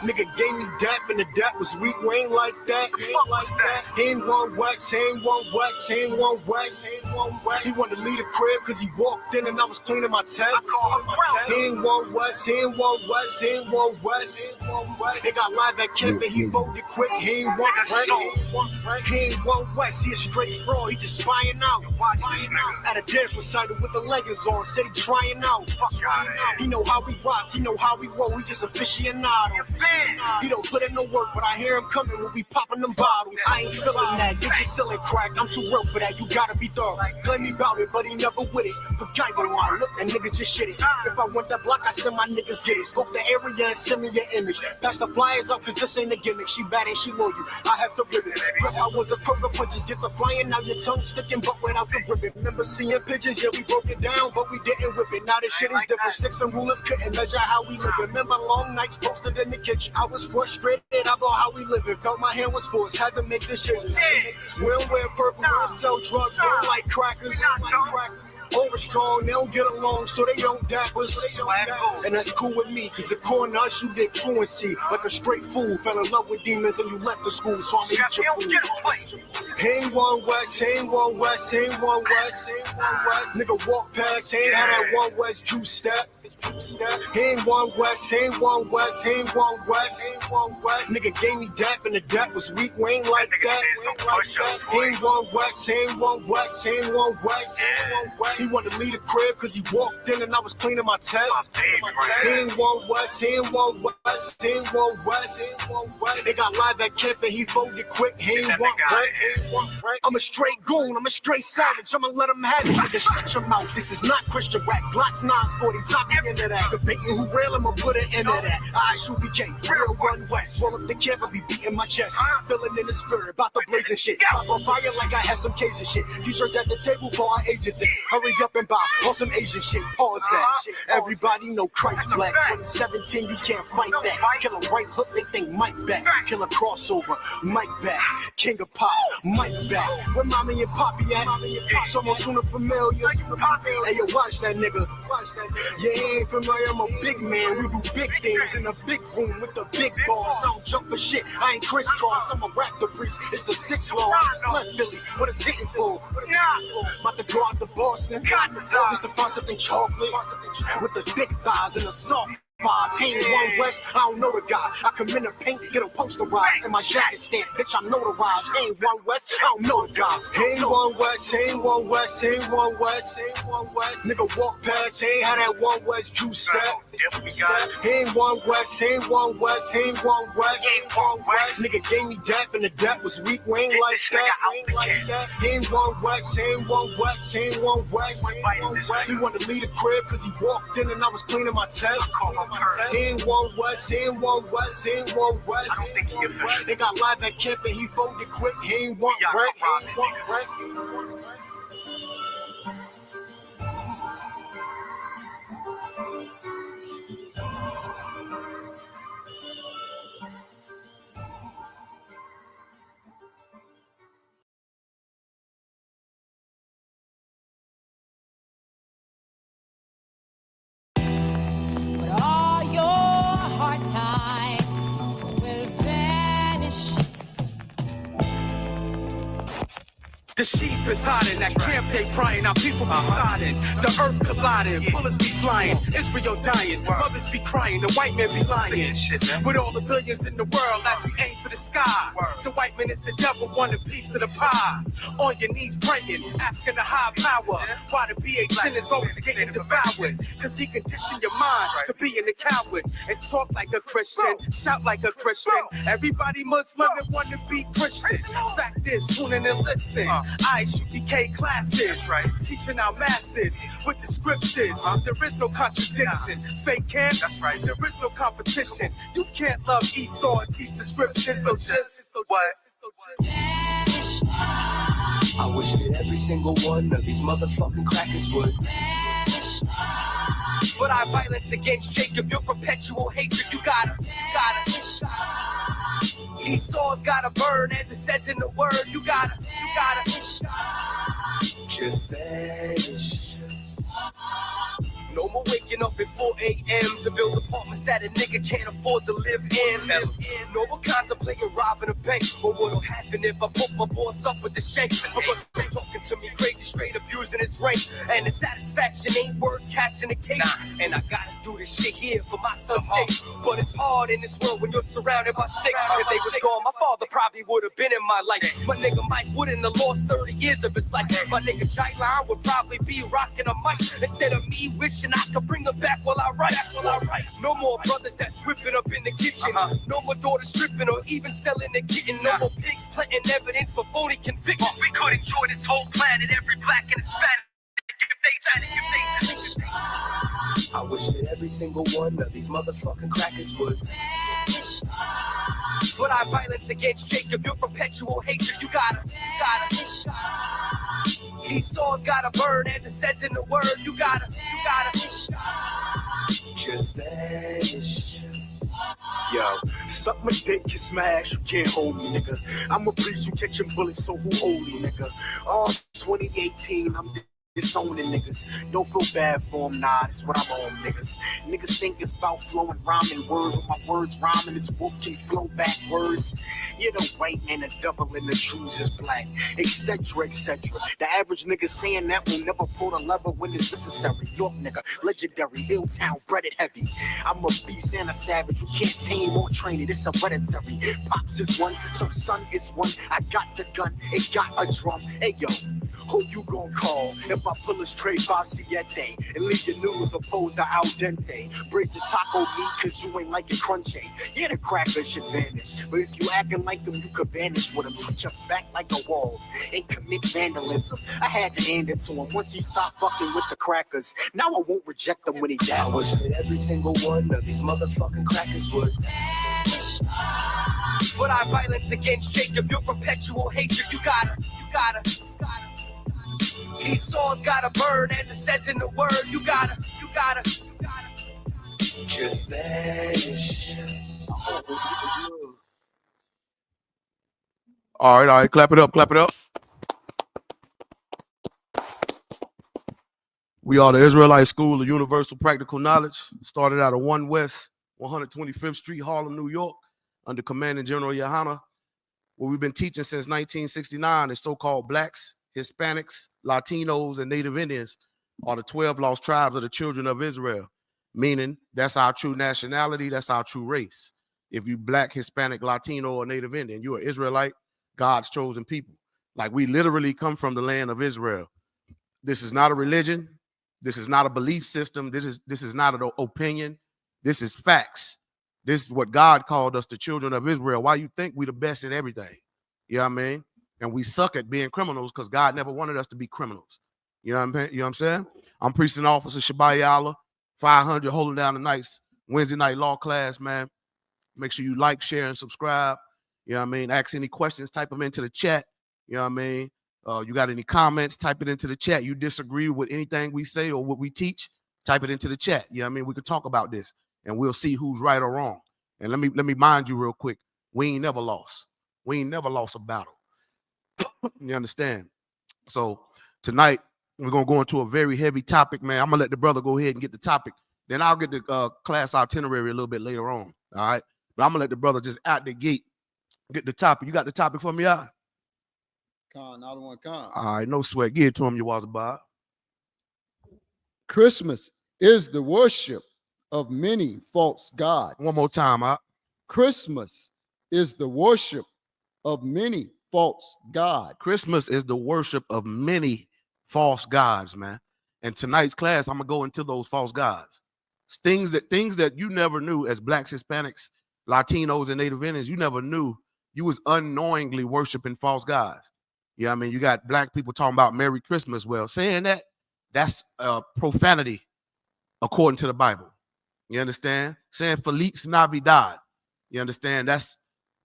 Nigga gave me dap and the dap was weak. We ain't like that. He ain't one West. He ain't one West. He ain't one West. He wanted to leave the crib cause he walked in and I was cleaning my tech. He ain't one West. He ain't one West. He ain't one West. They got live at camp and he folded quick. He ain't one right. He ain't one West. He a straight fraud. He just spying out. At a dance recital with the leggings on. Said he trying out. He know how we rock. He know how we roll. He just aficionado. He don't put in no work, but I hear him coming when we popping them bottles. I ain't feeling that. Get you selling crack. I'm too real for that. You gotta be thorough. Claim me about it, but he never with it. But guy go on. Look, that nigga just shit it. If I want that block, I send my niggas get it. Scope the area and send me your image. Pass the flyers up, cause this ain't a gimmick. She bad and she loyal. I have to rip it. Grip, I was a crook of punches. Get the flying, now your tongue sticking, but without the ribbon. Remember seeing pigeons? Yeah, we broke it down, but we didn't whip it. Now this shit is different. Sticks and rulers couldn't measure how we live. Remember long nights posted in the kitchen. I was frustrated about how we living. Felt my hand was forced. Had to make this shit. We don't wear purple. We don't sell drugs. We don't like crackers. Over strong, they don't get along, so they don't dap us. And that's cool with me, cause according to us, you did truancy. Like a straight fool, fell in love with demons and you left the school, so I'ma eat your food. He ain't one West, he ain't one West, he ain't one West. Nigga walk past, he ain't had that one West juice step. He ain't one West, he ain't one West, he ain't one West. Nigga gave me dap and the dap was weak, we ain't like that. He ain't one West, he ain't one West, he ain't one West. He wanted to leave the crib cause he walked in and I was cleaning my tech. He ain't one West, he ain't one West, he ain't one West. They got live at camp and he folded quick, he ain't one right. I'm a straight goon, I'm a straight savage, I'ma let him have it. Nigga, shut your mouth, this is not Christian rap. Glocks 940s, I'll be into that. Debating who real, I'ma put an end to that. I shoot BK, real one West. Roll up the camp, I be beating my chest. Feeling in the spirit, about the blazing shit. Pop on fire like I have some Cajun shit. T-shirts at the table for our agents in. Hurry up and buy on some Asian shit. Pause that. Everybody know Christ black. 2017, you can't fight that. Kill a right hook, they think Mike back. Kill a crossover, Mike back. King of pop, Mike back. Where mommy and poppy at? Someone sooner familiar. Hey, yo, watch that nigga. Yeah, he ain't familiar, I'm a big man. We do big things in a big room with the big boss. I don't jump for shit, I ain't crisscross. I'm a rap the priest, it's the 6th law. I just left Philly, what it's hitting for? About to go out to Boston, just to find something chocolate with the thick thighs and the soft bars. He ain't one West, I don't know the guy. I come in the paint, get him posterized, and my jacket stamp, bitch, I'm notarized. He ain't one West, I don't know the guy. He ain't one West, he ain't one West, he ain't one West. Nigga walk past, he ain't had that one West juice step. He ain't one West, he ain't one West, he ain't one West. Nigga gave me dap and the dap was weak, we ain't like that. He ain't one West, he ain't one West, he ain't one West. He wanted to leave the crib cause he walked in and I was cleaning my tech. He ain't one West, he ain't one West, he ain't one West. They got live at camp and he folded quick, he ain't one right, he ain't one right. The sheep is hiding, that camp they crying, our people be siding. The earth colliding, bullets be flying, Israel dying, mothers be crying, the white man be lying. With all the billions in the world, as we aim for the sky, the white man is the devil, want a piece of the pie. On your knees praying, asking the high power, why the BHN is always getting devoured. Cause he conditioned your mind to being a coward, and talk like a Christian, shout like a Christian. Everybody Muslim and want to be Christian. Fact is, tune in and listen. I should BK classes, teaching our masses with the scriptures. There is no contradiction. Fake camps, there is no competition. You can't love Esau and teach the scriptures. So just I wish that every single one of these motherfucking crackers would. But our violence against Jacob, your perpetual hatred, you gotta. Esau's gotta burn, as it says in the word. You gotta just vanish. No more waking up at 4 a.m. to build apartments that a nigga can't afford to live in. No more contemplating robbing a bank. Or what'll happen if I put my boss up with the shank? Because they talking to me crazy, straight abusing his rank. And the satisfaction ain't worth catching a case. And I gotta do this shit here for my son's sake. But it's hard in this world when you're surrounded by snakes. If they was gone, my father probably would have been in my life. My nigga Mike wouldn't have lost 30 years of his life. My nigga Jailan would probably be rocking a mic instead of me wishing I could bring him back while I write. No more brothers that's whipping up in the kitchen. No more daughters stripping or even selling the kitten. No more pigs planting evidence for phony convictions. We could enjoy this whole planet, every black and Hispanic. I wish that every single one of these motherfucking crackers would. But I violence against Jacob, your perpetual hatred. You gotta. Esau's gotta burn, as it says in the word. You gotta. Just vanish. Yo, suck my dick and smash, you can't hold me, nigga. I'm a priest, you catching bullets, so who holy, nigga? 2018, I'm disowning niggas. Don't feel bad for them, nah, that's what I'm on, niggas. Niggas think it's about flowing rhyming words, but my words rhyming, this wolf can flow backwards. You're the white man, the double, and the shoes is black, etc., etc. The average nigga saying that will never pull the lever when it's necessary. York nigga, legendary, ill town, breaded heavy. I'm a beast and a savage, you can't tame or train it, it's hereditary. Pops is one, so son is one. I got the gun, it got a drum. Hey yo, who you gon' call if I pull a straight Siete and leave your noodles opposed to al dente? Break your taco meat cause you ain't like it crunchy. Yeah, the crackers should vanish, but if you acting like them, you could vanish with them. Treat your back like a wall and commit vandalism. I had to hand it to him once he stopped fucking with the crackers. Now I won't reject him when he dies. I wish that every single one of these motherfucking crackers would. But I violence against Jacob, your perpetual hatred. You gotta. Esau's gotta burn, as it says in the word. You gotta. Just vanish. All right, clap it up. We are the Israelite School of Universal Practical Knowledge. Started out of 1 West, 125th Street, Harlem, New York, under Commanding General Yohana. What we've been teaching since 1969 is so-called blacks, Hispanics, Latinos, and Native Indians are the 12 lost tribes of the children of Israel, meaning that's our true nationality, that's our true race. If you black, Hispanic, Latino, or Native Indian, you're an Israelite, God's chosen people. Like, we literally come from the land of Israel. This is not a religion. This is not a belief system. This is not an opinion. This is facts. This is what God called us, the children of Israel. Why you think we the best in everything? You know what I mean? And we suck at being criminals because God never wanted us to be criminals. You know what I'm saying? I'm Precinct Officer Shabayala, 500, holding down a nice Wednesday night law class, man. Make sure you like, share, and subscribe. You know what I mean? Ask any questions, type them into the chat. You know what I mean? You got any comments, type it into the chat. You disagree with anything we say or what we teach, type it into the chat. You know what I mean? We could talk about this and we'll see who's right or wrong. And let me mind you real quick. We ain't never lost. We ain't never lost a battle. You understand? So tonight we're gonna go into a very heavy topic, man. I'm gonna let the brother go ahead and get the topic. Then I'll get the class itinerary a little bit later on. All right. But I'm gonna let the brother just out the gate get the topic. You got the topic for me, out? Con, not one con. All right, no sweat. Give it to him, you was about. Christmas is the worship of many false gods. One more time, out. Christmas is the worship of many false gods. Christmas is the worship of many false gods, man. And tonight's class, I'm gonna go into those false gods. Things that you never knew as blacks, Hispanics, Latinos, and Native Indians. You never knew you was unknowingly worshiping false gods. Yeah, I mean, you got black people talking about Merry Christmas. Well, saying that's profanity according to the Bible. You understand? Saying Feliz Navidad. You understand? That's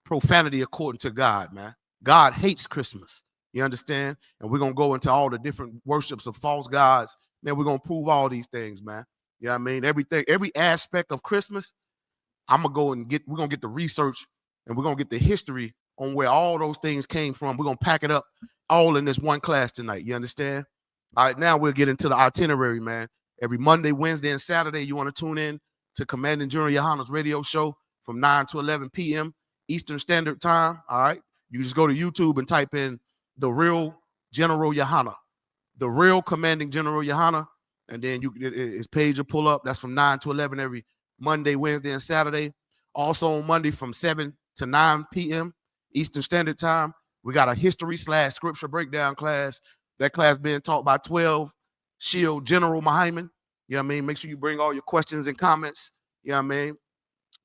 profanity according to God, man. God hates Christmas. You understand? And we're going to go into all the different worships of false gods. Man, we're going to prove all these things, man. You know what I mean? Everything, every aspect of Christmas, we're going to get the research and we're going to get the history on where all those things came from. We're going to pack it up all in this one class tonight. You understand? All right, now we'll get into the itinerary, man. Every Monday, Wednesday, and Saturday, you want to tune in to Commanding General Yohana's radio show from 9 to 11 p.m. Eastern Standard Time. All right. You just go to YouTube and type in The Real General Yohana, The Real Commanding General Yohana, and then his page will pull up. That's from 9 to 11 every Monday, Wednesday, and Saturday. Also on Monday from 7 to 9 p.m. Eastern Standard Time, we got a history/scripture breakdown class. That class being taught by 12 Shield General Mahyman. You know what I mean? Make sure you bring all your questions and comments. You know what I mean?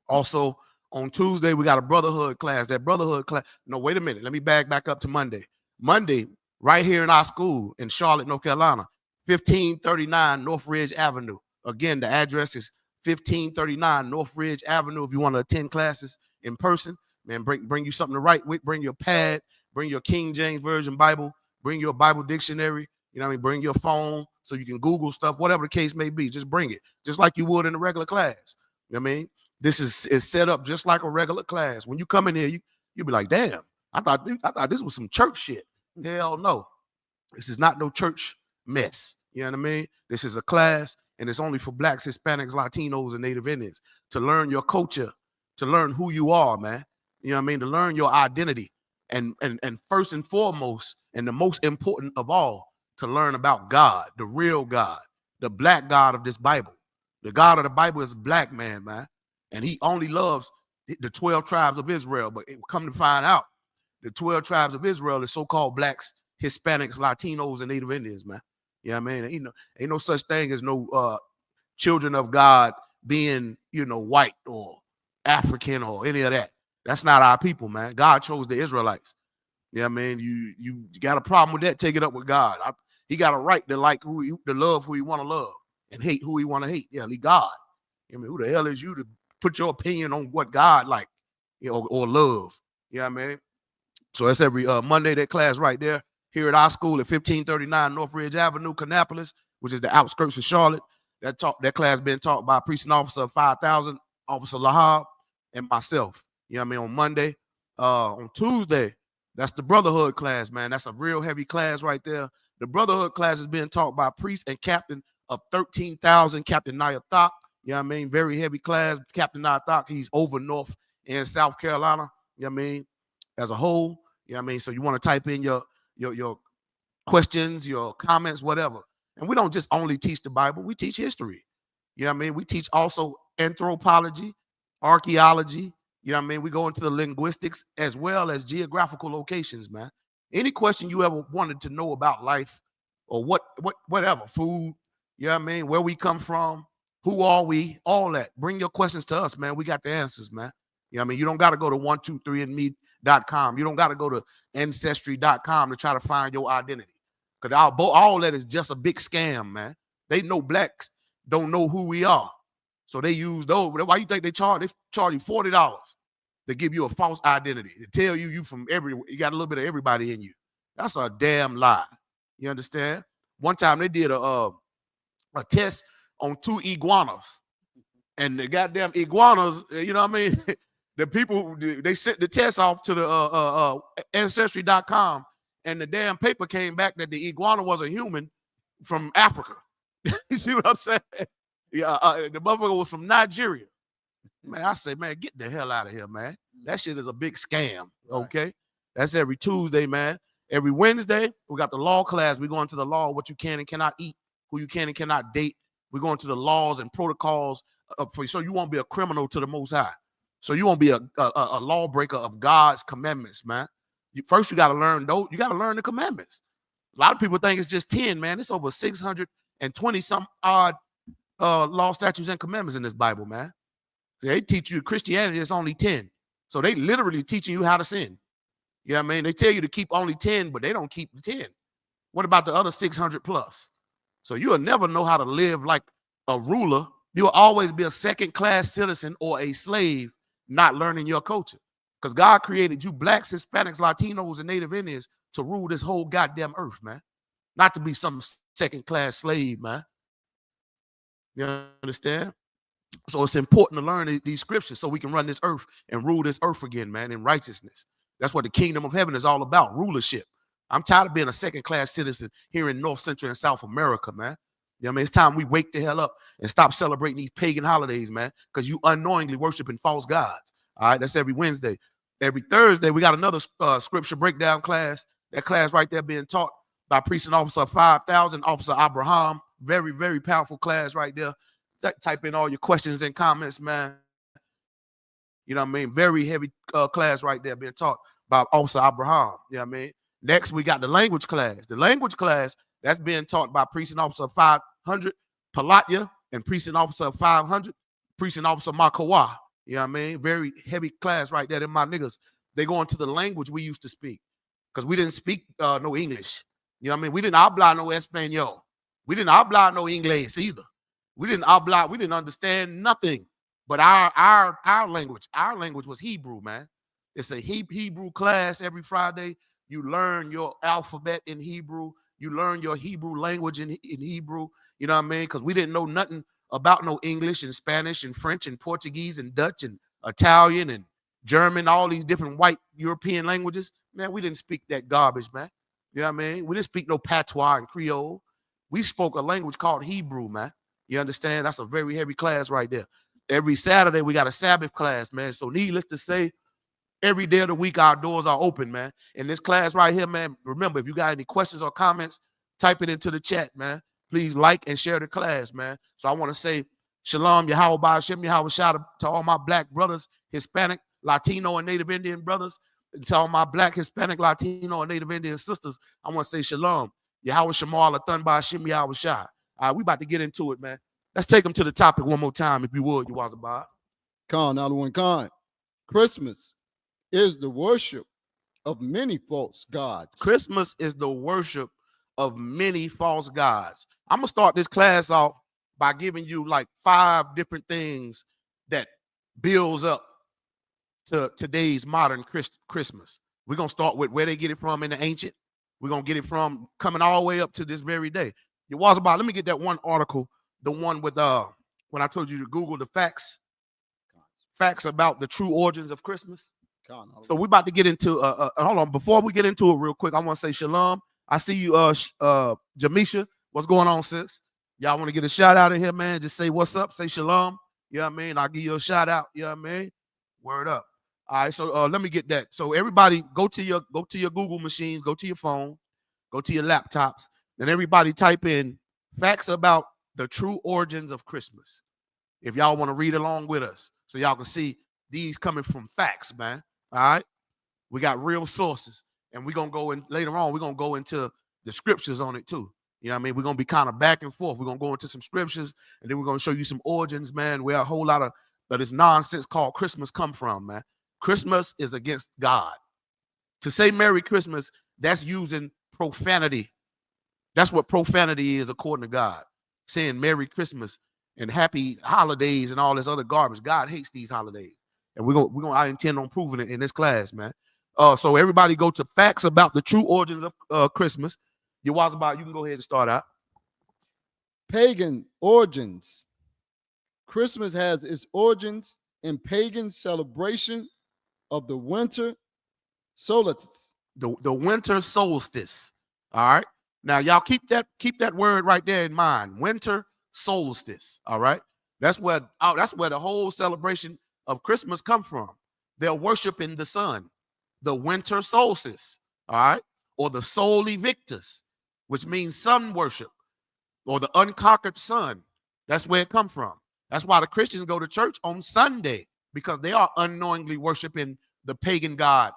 Also, on Tuesday, we got a brotherhood class. That brotherhood class. No, wait a minute. Let me back up to Monday. Monday, right here in our school in Charlotte, North Carolina, 1539 North Ridge Avenue. Again, the address is 1539 North Ridge Avenue. If you want to attend classes in person, man, bring you something to write with. Bring your pad. Bring your King James Version Bible. Bring your Bible dictionary. You know what I mean? Bring your phone so you can Google stuff, whatever the case may be. Just bring it, just like you would in a regular class. You know what I mean? This is set up just like a regular class. When you come in here, you'll be like, damn, I thought this was some church shit. Hell no. This is not no church mess. You know what I mean? This is a class, and it's only for Blacks, Hispanics, Latinos, and Native Indians to learn your culture, to learn who you are, man. You know what I mean? To learn your identity. And first and foremost, and the most important of all, to learn about God, the real God, the black God of this Bible. The God of the Bible is a black man. And he only loves the 12 tribes of Israel. But come to find out, the 12 tribes of Israel is so-called Blacks, Hispanics, Latinos, and Native Indians, man. You know what I mean? Ain't no such thing as no children of God being, white or African or any of that. That's not our people, man. God chose the Israelites. You know what I mean? You got a problem with that, take it up with God. He got a right to love who he want to love and hate who he want to hate. Yeah, he God. I mean, who the hell is you to put your opinion on what God like, or love? You know what I mean? So that's every Monday, that class right there here at our school at 1539 North Ridge Avenue, Kannapolis, which is the outskirts of Charlotte. That class being taught by Precinct Officer 5000, Officer Lahab, and myself. You know what I mean? On Monday. On Tuesday, that's the Brotherhood class, man. That's a real heavy class right there. The Brotherhood class is being taught by Priest and Captain of 13,000, Captain Nia Thok. You know what I mean? Very heavy class. Captain Nia Thok, he's over North in South Carolina. You know what I mean? As a whole. You know what I mean? So you want to type in your questions, your comments, whatever. And we don't just only teach the Bible. We teach history. You know what I mean? We teach also anthropology, archaeology. You know what I mean? We go into the linguistics as well as geographical locations, man. Any question you ever wanted to know about life or whatever, food, you know what I mean? Where we come from, who are we, all that. Bring your questions to us, man. We got the answers, man. You know what I mean? You don't got to go to 123andme.com. You don't got to go to ancestry.com to try to find your identity. Because all that is just a big scam, man. They know Blacks don't know who we are. So they use those. Why you think they charge you $40 to give you a false identity, to tell you from you got a little bit of everybody in you. That's a damn lie. You understand? One time they did a test on 2 iguanas. And the goddamn iguanas, you know what I mean? The people, they sent the test off to the ancestry.com, and the damn paper came back that the iguana was a human from Africa. You see what I'm saying? Yeah, the motherfucker was from Nigeria. Man, I say, man, get the hell out of here, man. That shit is a big scam, okay? Right. That's every Tuesday, man. Every Wednesday, we got the law class. We're going to the law, what you can and cannot eat, who you can and cannot date. We're going to the laws and protocols so you won't be a criminal to the Most High. So you won't be a lawbreaker of God's commandments, man. First, you got to learn those. You got to learn the commandments. A lot of people think it's just 10, man. It's over 620 some odd law, statutes, and commandments in this Bible, man. They teach you Christianity, it's only 10. So they literally teaching you how to sin. You know what I mean? They tell you to keep only 10, but they don't keep the 10. What about the other 600 plus? So you'll never know how to live like a ruler. You'll always be a second-class citizen or a slave not learning your culture. Because God created you Blacks, Hispanics, Latinos, and Native Indians to rule this whole goddamn earth, man. Not to be some second-class slave, man. You understand? So it's important to learn these scriptures so we can run this earth and rule this earth again, man, in righteousness. That's what the kingdom of heaven is all about, rulership. I'm tired of being a second-class citizen here in North, Central, and South America, man. You know what I mean? It's time we wake the hell up and stop celebrating these pagan holidays, man, because you unknowingly worshiping false gods. All right, that's every Wednesday. Every Thursday, we got another scripture breakdown class. That class right there being taught by Precinct Officer 5000, Officer Abraham. Very, very powerful class right there. Type in all your questions and comments, man. You know what I mean? Very heavy class right there being taught by Officer Abraham. You know what I mean? Next, we got the language class. The language class, that's being taught by Precinct Officer 500, Palatya, and Precinct Officer 500, Precinct Officer Makawa. You know what I mean? Very heavy class right there. Them my niggas, they go into the language we used to speak because we didn't speak no English. You know what I mean? We didn't habla no Espanol. We didn't habla no English either. We didn't understand nothing. But our language was Hebrew, man. It's a Hebrew class every Friday. You learn your alphabet in Hebrew. You learn your Hebrew language in Hebrew. You know what I mean? Because we didn't know nothing about no English and Spanish and French and Portuguese and Dutch and Italian and German, all these different white European languages. Man, we didn't speak that garbage, man. You know what I mean? We didn't speak no patois and Creole. We spoke a language called Hebrew, man. You understand? That's a very heavy class right there. Every Saturday, we got a Sabbath class, man. So needless to say, every day of the week, our doors are open, man. In this class right here, man, remember, if you got any questions or comments, type it into the chat, man. Please like and share the class, man. So I want to say shalom, Yahweh Ba'ashem, Yahweh, shout out to all my black brothers, Hispanic, Latino, and Native Indian brothers, and to all my black, Hispanic, Latino, and Native Indian sisters. I want to say shalom, Yahweh Shemal, Lathan Ba'ashem, Yahweh Shah. All right, we about to get into it, man. Let's take them to the topic one more time, if you would, you Wazabah. Khan, now the one Khan. Christmas is the worship of many false gods. Christmas is the worship of many false gods. I'm going to start this class off by giving you like 5 different things that builds up to today's modern Christmas. We're going to start with where they get it from in the ancient. We're going to get it from coming all the way up to this very day. You Wazabah, let me get that one article. The one with when I told you to Google the facts about the true origins of Christmas. So we're about to get into hold on. Before we get into it real quick, I want to say shalom. I see you, Jamisha. What's going on, sis? Y'all want to get a shout out in here, man? Just say what's up, say shalom. You know what I mean? I'll give you a shout out. You know what I mean? Word up. All right, so let me get that. So everybody go to your Google machines, go to your phone, go to your laptops, and everybody type in facts about the true origins of Christmas. If y'all want to read along with us, so y'all can see these coming from facts, man. All right. We got real sources, and we're going to go in later on. We're going to go into the scriptures on it too. You know what I mean? We're going to be kind of back and forth. We're going to go into some scriptures, and then we're going to show you some origins, man, where a whole lot of this nonsense called Christmas come from, man. Christmas is against God. To say Merry Christmas, that's using profanity. That's what profanity is according to God. Saying Merry Christmas and Happy Holidays and all this other garbage. God hates these holidays. And I intend on proving it in this class, man. So everybody go to facts about the true origins of Christmas. You can go ahead and start out. Pagan origins. Christmas has its origins in pagan celebration of the winter solstice. The winter solstice. All right. Now, y'all keep that word right there in mind. Winter solstice. All right. That's where the whole celebration of Christmas come from. They're worshiping the sun, the winter solstice. All right. Or the soli victus, which means sun worship, or the unconquered sun. That's where it come from. That's why the Christians go to church on Sunday, because they are unknowingly worshiping the pagan god,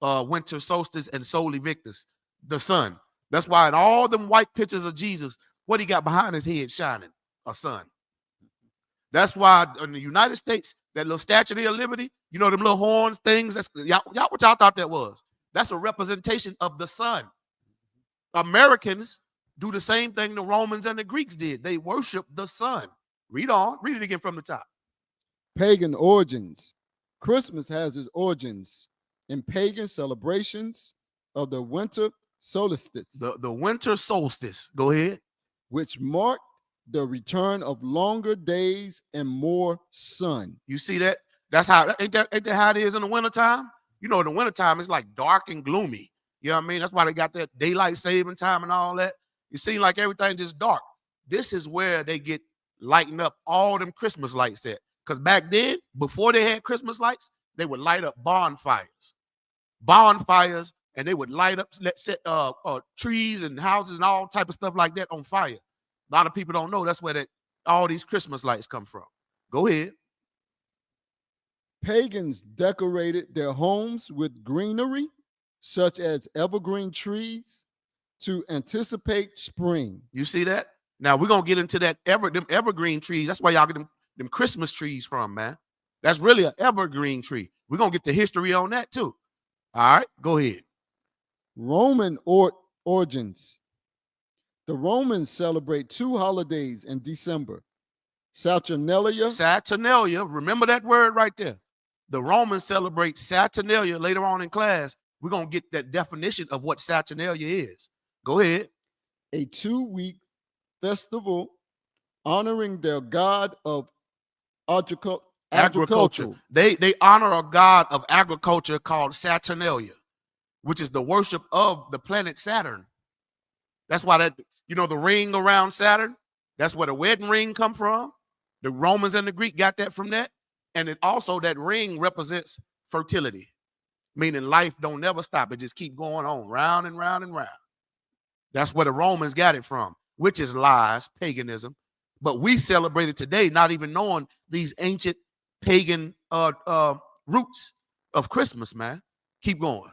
winter solstice and soli victus, the sun. That's why in all them white pictures of Jesus, what he got behind his head shining? A sun. That's why in the United States, that little Statue of Liberty, you know, them little horns things, that's y'all what y'all thought that was? That's a representation of the sun. Americans do the same thing the Romans and the Greeks did. They worship the sun. Read on. Read it again from the top. Pagan origins. Christmas has its origins in pagan celebrations of the winter solstice. The winter solstice. Go ahead. Which marked the return of longer days and more sun. You see that? That's how, ain't that how it is in the wintertime? You know, in the wintertime, it's like dark and gloomy. You know what I mean? That's why they got that daylight saving time and all that. It seems like everything just dark. this is where they get lighting up all them Christmas lights at. Because back then, before they had Christmas lights, they would light up bonfires, and they would light up, set trees and houses and all type of stuff like that on fire. A lot of people don't know that's where all these Christmas lights come from. Go ahead. Pagans decorated their homes with greenery, such as evergreen trees, to anticipate spring. You see that? Now we're gonna get into that them evergreen trees. That's why y'all get them Christmas trees from, man. That's really an evergreen tree. We're gonna get the history on that too. All right, go ahead. Roman origins. The Romans celebrate 2 holidays in December. Saturnalia. Saturnalia. Remember that word right there. The Romans celebrate Saturnalia. Later on in class, we're gonna get that definition of what Saturnalia is. Go ahead. A 2-week festival honoring their god of agriculture. They honor a god of agriculture called Saturnalia, which is the worship of the planet Saturn. That's why the ring around Saturn, that's where the wedding ring come from. The Romans and the Greek got that from that. And it also, that ring represents fertility, meaning life don't never stop. It just keep going on round and round and round. That's where the Romans got it from, which is lies, paganism. But we celebrate it today, not even knowing these ancient pagan roots of Christmas, man. Keep going.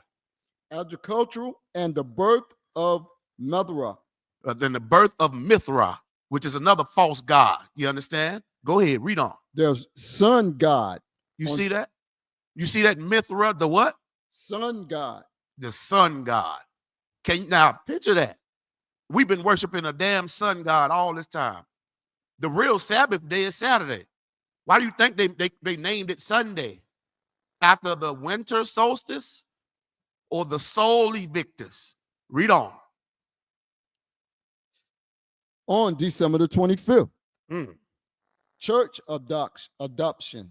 Agricultural and the birth of Mithra. Then the birth of Mithra, which is another false god. You understand? Go ahead, read on. There's sun god. You see that? You see that Mithra, the what? Sun god. The sun god. Can you now picture that? We've been worshiping a damn sun god all this time. The real Sabbath day is Saturday. Why do you think they named it Sunday? After the winter solstice or the Sol Invictus? Read on. On December the 25th. Church adoption.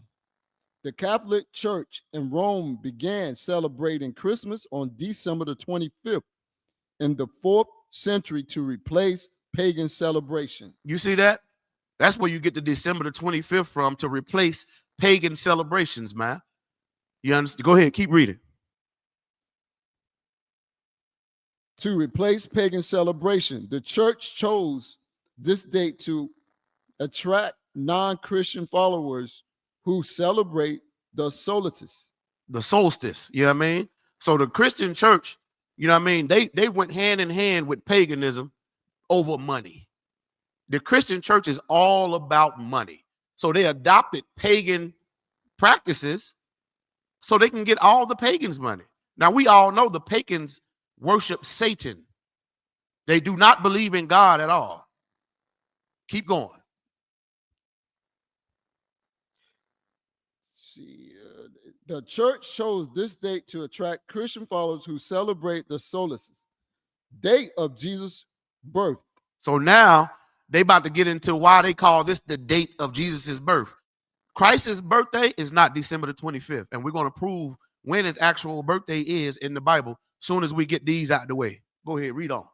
The Catholic Church in Rome began celebrating Christmas on December the 25th in the 4th century to replace pagan celebration. You see that? That's where you get the December the 25th from, to replace pagan celebrations, man. You understand? Go ahead, keep reading. To replace pagan celebration, the church chose this date to attract non-Christian followers who celebrate the solstice. The solstice, you know what I mean? So the Christian church, you know what I mean, they went hand in hand with paganism over money. The Christian church is all about money. So they adopted pagan practices so they can get all the pagans' money. Now, we all know the pagans worship Satan. They do not believe in God at all. Keep going. The church chose this date to attract Christian followers who celebrate the solstice, date of Jesus' birth. So now they about to get into why they call this the date of Jesus' birth. Christ's birthday is not December the 25th, and we're going to prove when his actual birthday is in the Bible soon as we get these out of the way. Go ahead, read on.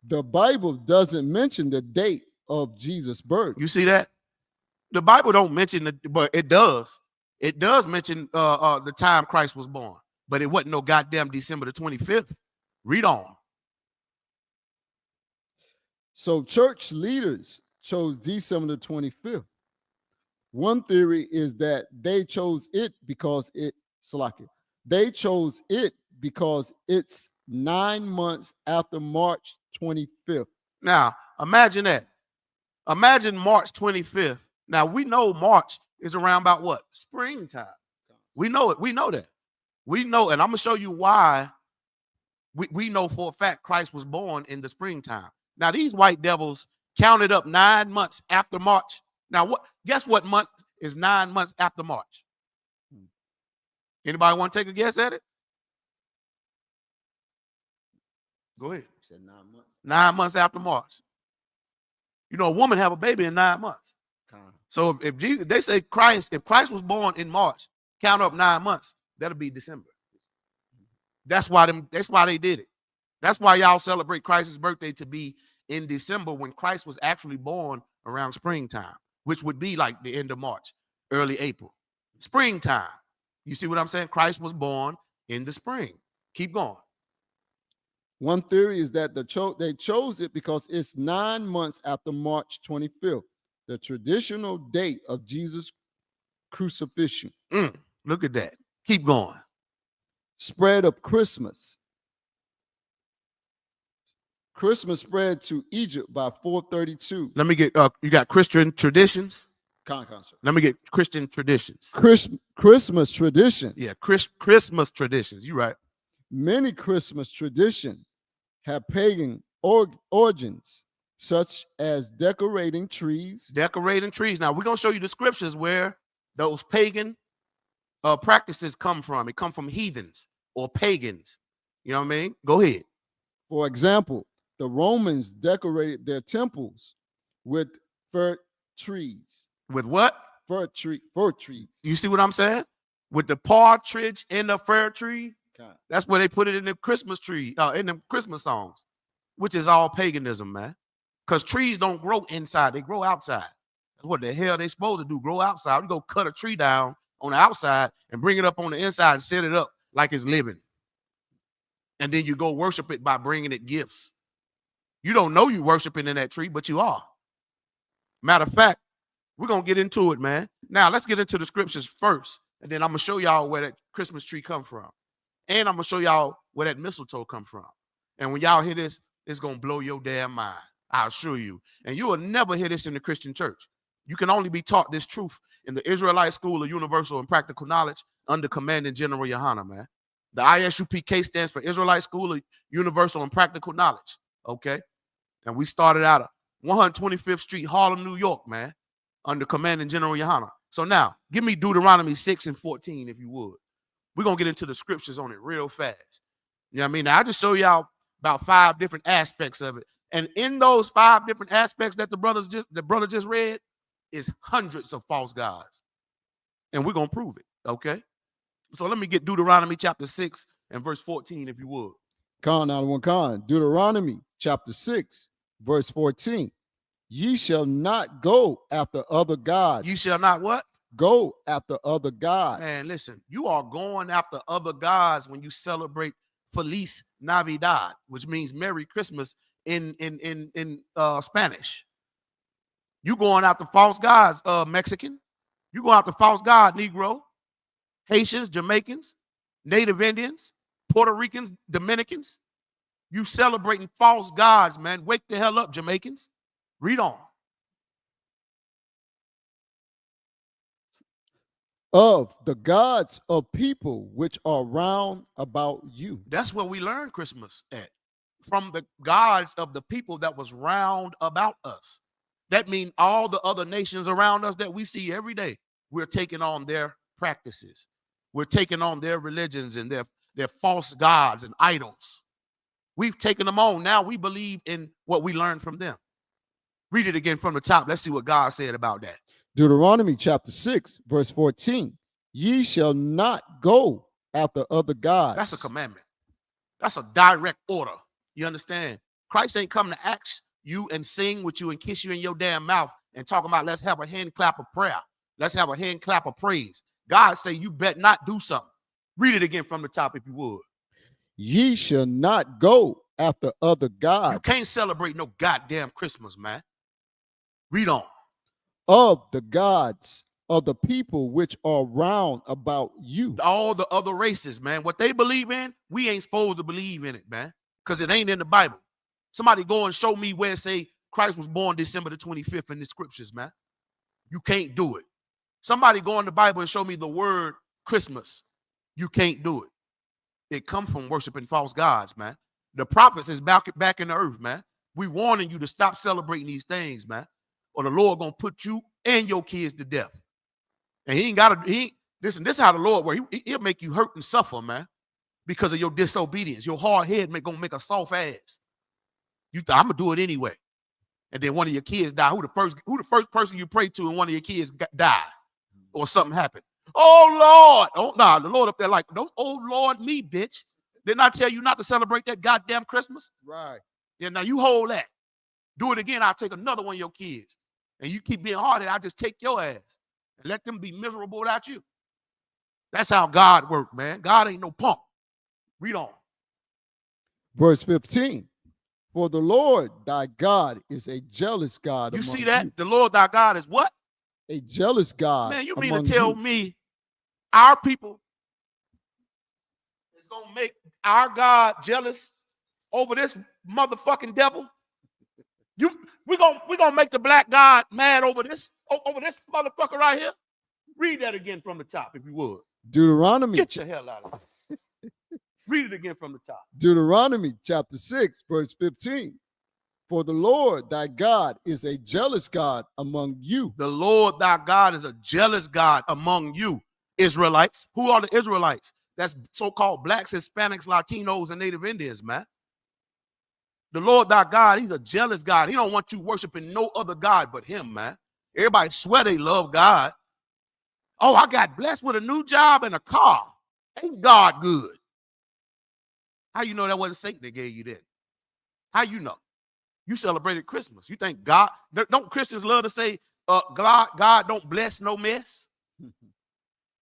The Bible doesn't mention the date of Jesus' birth. You see that? The Bible don't mention it, but it does. It does mention the time Christ was born, but it wasn't no goddamn December the 25th. Read on. So church leaders chose December the 25th. One theory is that they chose it because it's 9 months after March 25th. Now, imagine that. Imagine March 25th. Now, we know March is around about what? Springtime. We know it. We know that. We know, and I'm going to show you why we know for a fact Christ was born in the springtime. Now, these white devils counted up 9 months after March. Now, guess what month is 9 months after March? Anybody want to take a guess at it? Go ahead. You said 9 months. 9 months after March. You know, a woman have a baby in 9 months. So if Jesus, they say if Christ was born in March, count up 9 months, that'll be December. That's why they did it. That's why y'all celebrate Christ's birthday to be in December when Christ was actually born around springtime, which would be like the end of March, early April. Springtime. You see what I'm saying? Christ was born in the spring. Keep going. One theory is that they chose it because it's 9 months after March 25th, the traditional date of Jesus' crucifixion. Look at that. Keep going. Spread of Christmas. Christmas spread to Egypt by 432. Let me get, you got Christian traditions? Concert. Let me get Christian traditions. Christmas tradition. Yeah, Christmas traditions. You're right. Many Christmas traditions have pagan origins, such as decorating trees. Decorating trees. Now, we're going to show you the scriptures where those pagan practices come from. It come from heathens or pagans. You know what I mean? Go ahead. For example, the Romans decorated their temples with fir trees. With what? Fir trees. You see what I'm saying? With the partridge in the fir tree. Okay. That's where they put it in the Christmas tree, in the Christmas songs, which is all paganism, man. Because trees don't grow inside, they grow outside. That's what the hell they supposed to do, grow outside. You go cut a tree down on the outside and bring it up on the inside and set it up like it's living. And then you go worship it by bringing it gifts. You don't know you worshiping in that tree, but you are. Matter of fact, we're going to get into it, man. Now, let's get into the scriptures first, and then I'm going to show y'all where that Christmas tree come from. And I'm going to show y'all where that mistletoe come from. And when y'all hear this, it's going to blow your damn mind. I assure you. And you will never hear this in the Christian church. You can only be taught this truth in the Israelite School of Universal and Practical Knowledge under Commanding General Yohana, man. The ISUPK stands for Israelite School of Universal and Practical Knowledge, okay? And we started out at 125th Street, Harlem, New York, man, under Commanding General Yohana. So now, give me Deuteronomy 6 and 14, if you would. We're going to get into the scriptures on it real fast. You know what I mean? Now, I just show y'all about 5 different aspects of it. And in those 5 different aspects that the brother just read is hundreds of false gods. And we're going to prove it, okay? So let me get Deuteronomy chapter 6 and verse 14, if you would. Deuteronomy chapter 6, verse 14. Ye shall not go after other gods. You shall not what? Go after other gods. Man, listen, you are going after other gods when you celebrate Feliz Navidad, which means Merry Christmas in Spanish. You going after false gods, Mexican. You going after false god, Negro. Haitians, Jamaicans, Native Indians, Puerto Ricans, Dominicans. You celebrating false gods, man. Wake the hell up, Jamaicans. Read on. Of the gods of people which are round about you. That's where we learn Christmas at. From the gods of the people that was round about us. That means all the other nations around us that we see every day, we're taking on their practices. We're taking on their religions and their false gods and idols. We've taken them on. Now we believe in what we learned from them. Read it again from the top. Let's see what God said about that. Deuteronomy chapter 6, verse 14. Ye shall not go after other gods. That's a commandment. That's a direct order. You understand? Christ ain't come to ask you and sing with you and kiss you in your damn mouth and talking about let's have a hand clap of prayer. Let's have a hand clap of praise. God say you bet not do something. Read it again from the top if you would. Ye shall not go after other gods. You can't celebrate no goddamn Christmas, man. Read on. Of the gods of the people which are round about you. All the other races, man. What they believe in, we ain't supposed to believe in it, man. Because it ain't in the Bible. Somebody go and show me where it say Christ was born December the 25th in the scriptures, man. You can't do it. Somebody go in the Bible and show me the word Christmas. You can't do it. It comes from worshiping false gods, man. The prophets is back in the earth, man. We warning you to stop celebrating these things, man. Or the Lord gonna put you and your kids to death. And listen, this is how the Lord works. He'll make you hurt and suffer, man, because of your disobedience. Your hard head gonna make a soft ass. I'm gonna do it anyway. And then one of your kids die. Who the first person you pray to and one of your kids die? Or something happened. Oh, Lord. Oh, nah, the Lord up there like, don't, oh, Lord, me, bitch. Didn't I tell you not to celebrate that goddamn Christmas? Right. Yeah, now you hold that. Do it again, I'll take another one of your kids. And you keep being hard-headed, I'll just take your ass and let them be miserable without you. That's how God works, man. God ain't no punk. Read on. Verse 15. For the Lord thy God is a jealous God. You among see that? you. The Lord thy God is what? A jealous God. Man, you mean to among tell you. me our people is going to make our God jealous over this motherfucking devil? We're gonna make the black God mad over this motherfucker right here? Read that again from the top, if you would. Deuteronomy. Get your hell out of here. Read it again from the top. Deuteronomy chapter 6, verse 15. For the Lord thy God is a jealous God among you. The Lord thy God is a jealous God among you, Israelites. Who are the Israelites? That's so-called blacks, Hispanics, Latinos, and Native Indians, man. The Lord thy God, he's a jealous God. He don't want you worshiping no other God but him, man. Everybody swear they love God. Oh, I got blessed with a new job and a car. Ain't God good? How you know that wasn't Satan that gave you that? How you know? You celebrated Christmas. You think God, don't Christians love to say, God don't bless no mess?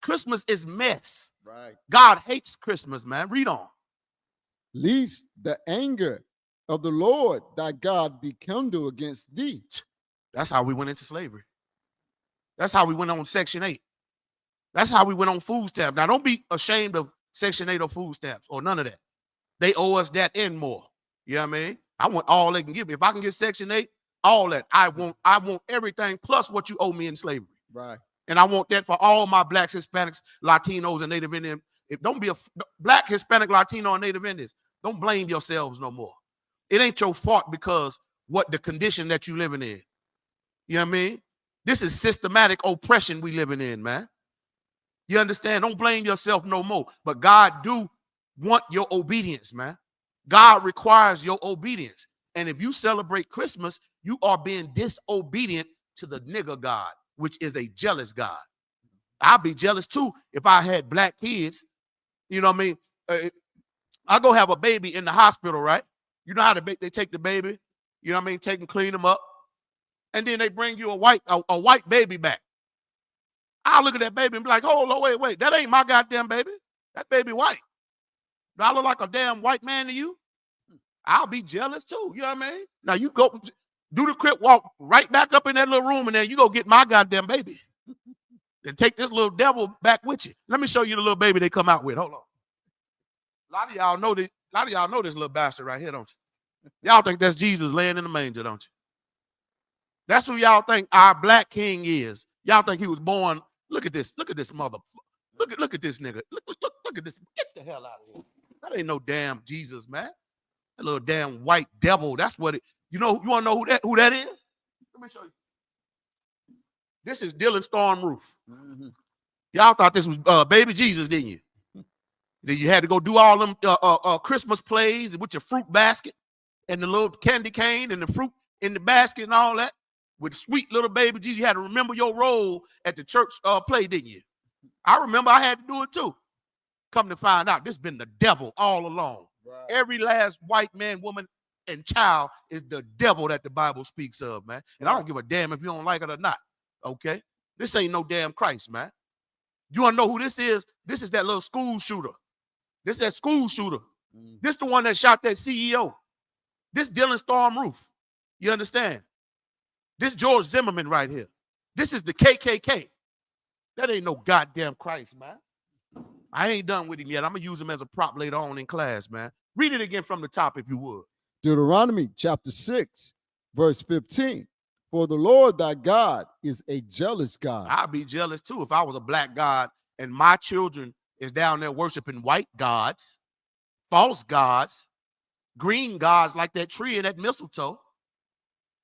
Christmas is mess. Right. God hates Christmas, man. Read on. Lest the anger of the Lord thy God be kindled against thee. That's how we went into slavery. That's how we went on Section 8. That's how we went on food stamps. Now, don't be ashamed of Section 8 or food stamps or none of that. They owe us that and more. You know what I mean? I want all they can give me. If I can get Section 8, all that. I want everything plus what you owe me in slavery. Right. And I want that for all my blacks, Hispanics, Latinos, and Native Indians. Don't be a black, Hispanic, Latino, and Native Indians. Don't blame yourselves no more. It ain't your fault because what the condition that you living in. You know what I mean? This is systematic oppression we living in, man. You understand? Don't blame yourself no more. But God do want your obedience, man. God requires your obedience. And if you celebrate Christmas, you are being disobedient to the nigger God, which is a jealous God. I'd be jealous too if I had black kids. You know what I mean? I go have a baby in the hospital, right? You know how they take the baby, you know what I mean? Take and clean them up. And then they bring you a white baby back. I'll look at that baby and be like, hold on, wait. That ain't my goddamn baby. That baby white. Do I look like a damn white man to you? I'll be jealous too. You know what I mean? Now you go do the crip walk right back up in that little room and then you go get my goddamn baby. And take this little devil back with you. Let me show you the little baby they come out with. Hold on. A lot of y'all know this little bastard right here, don't you? Y'all think that's Jesus laying in the manger, don't you? That's who y'all think our black king is. Y'all think he was born. Look at this motherfucker. Look at this nigga. Look at this. Get the hell out of here. That ain't no damn Jesus, man. That little damn white devil. That's what it. You want to know who that is? Let me show you. This is Dylan Storm Roof. Mm-hmm. Y'all thought this was baby Jesus, didn't you? Then you had to go do all them Christmas plays with your fruit basket and the little candy cane and the fruit in the basket and all that. With sweet little baby Jesus, you had to remember your role at the church play, didn't you? I remember I had to do it too. Come to find out, this been the devil all along. Right. Every last white man, woman, and child is the devil that the Bible speaks of, man. And I don't give a damn if you don't like it or not, okay? This ain't no damn Christ, man. You want to know who this is? This is that little school shooter. This is that school shooter. This the one that shot that CEO. This Dylan Storm Roof. You understand? This George Zimmerman right here. This is the KKK. That ain't no goddamn Christ, man. I ain't done with him yet. I'm going to use him as a prop later on in class, man. Read it again from the top if you would. Deuteronomy chapter 6, verse 15. For the Lord thy God is a jealous God. I'd be jealous too if I was a black God and my children is down there worshiping white gods, false gods, green gods like that tree and that mistletoe,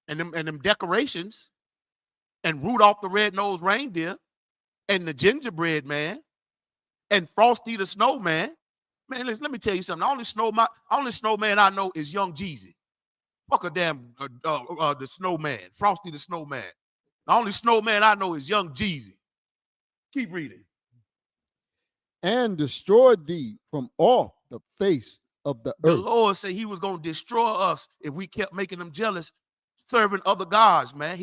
and them decorations, and Rudolph the Red-Nosed Reindeer, and the gingerbread man, and Frosty the Snowman. Man, listen, let me tell you something. The only snowman I know is Young Jeezy. Fuck a damn the snowman, Frosty the Snowman. The only snowman I know is Young Jeezy. Keep reading. And destroyed thee from off the face of the earth. The Lord said he was going to destroy us if we kept making them jealous serving other gods, man.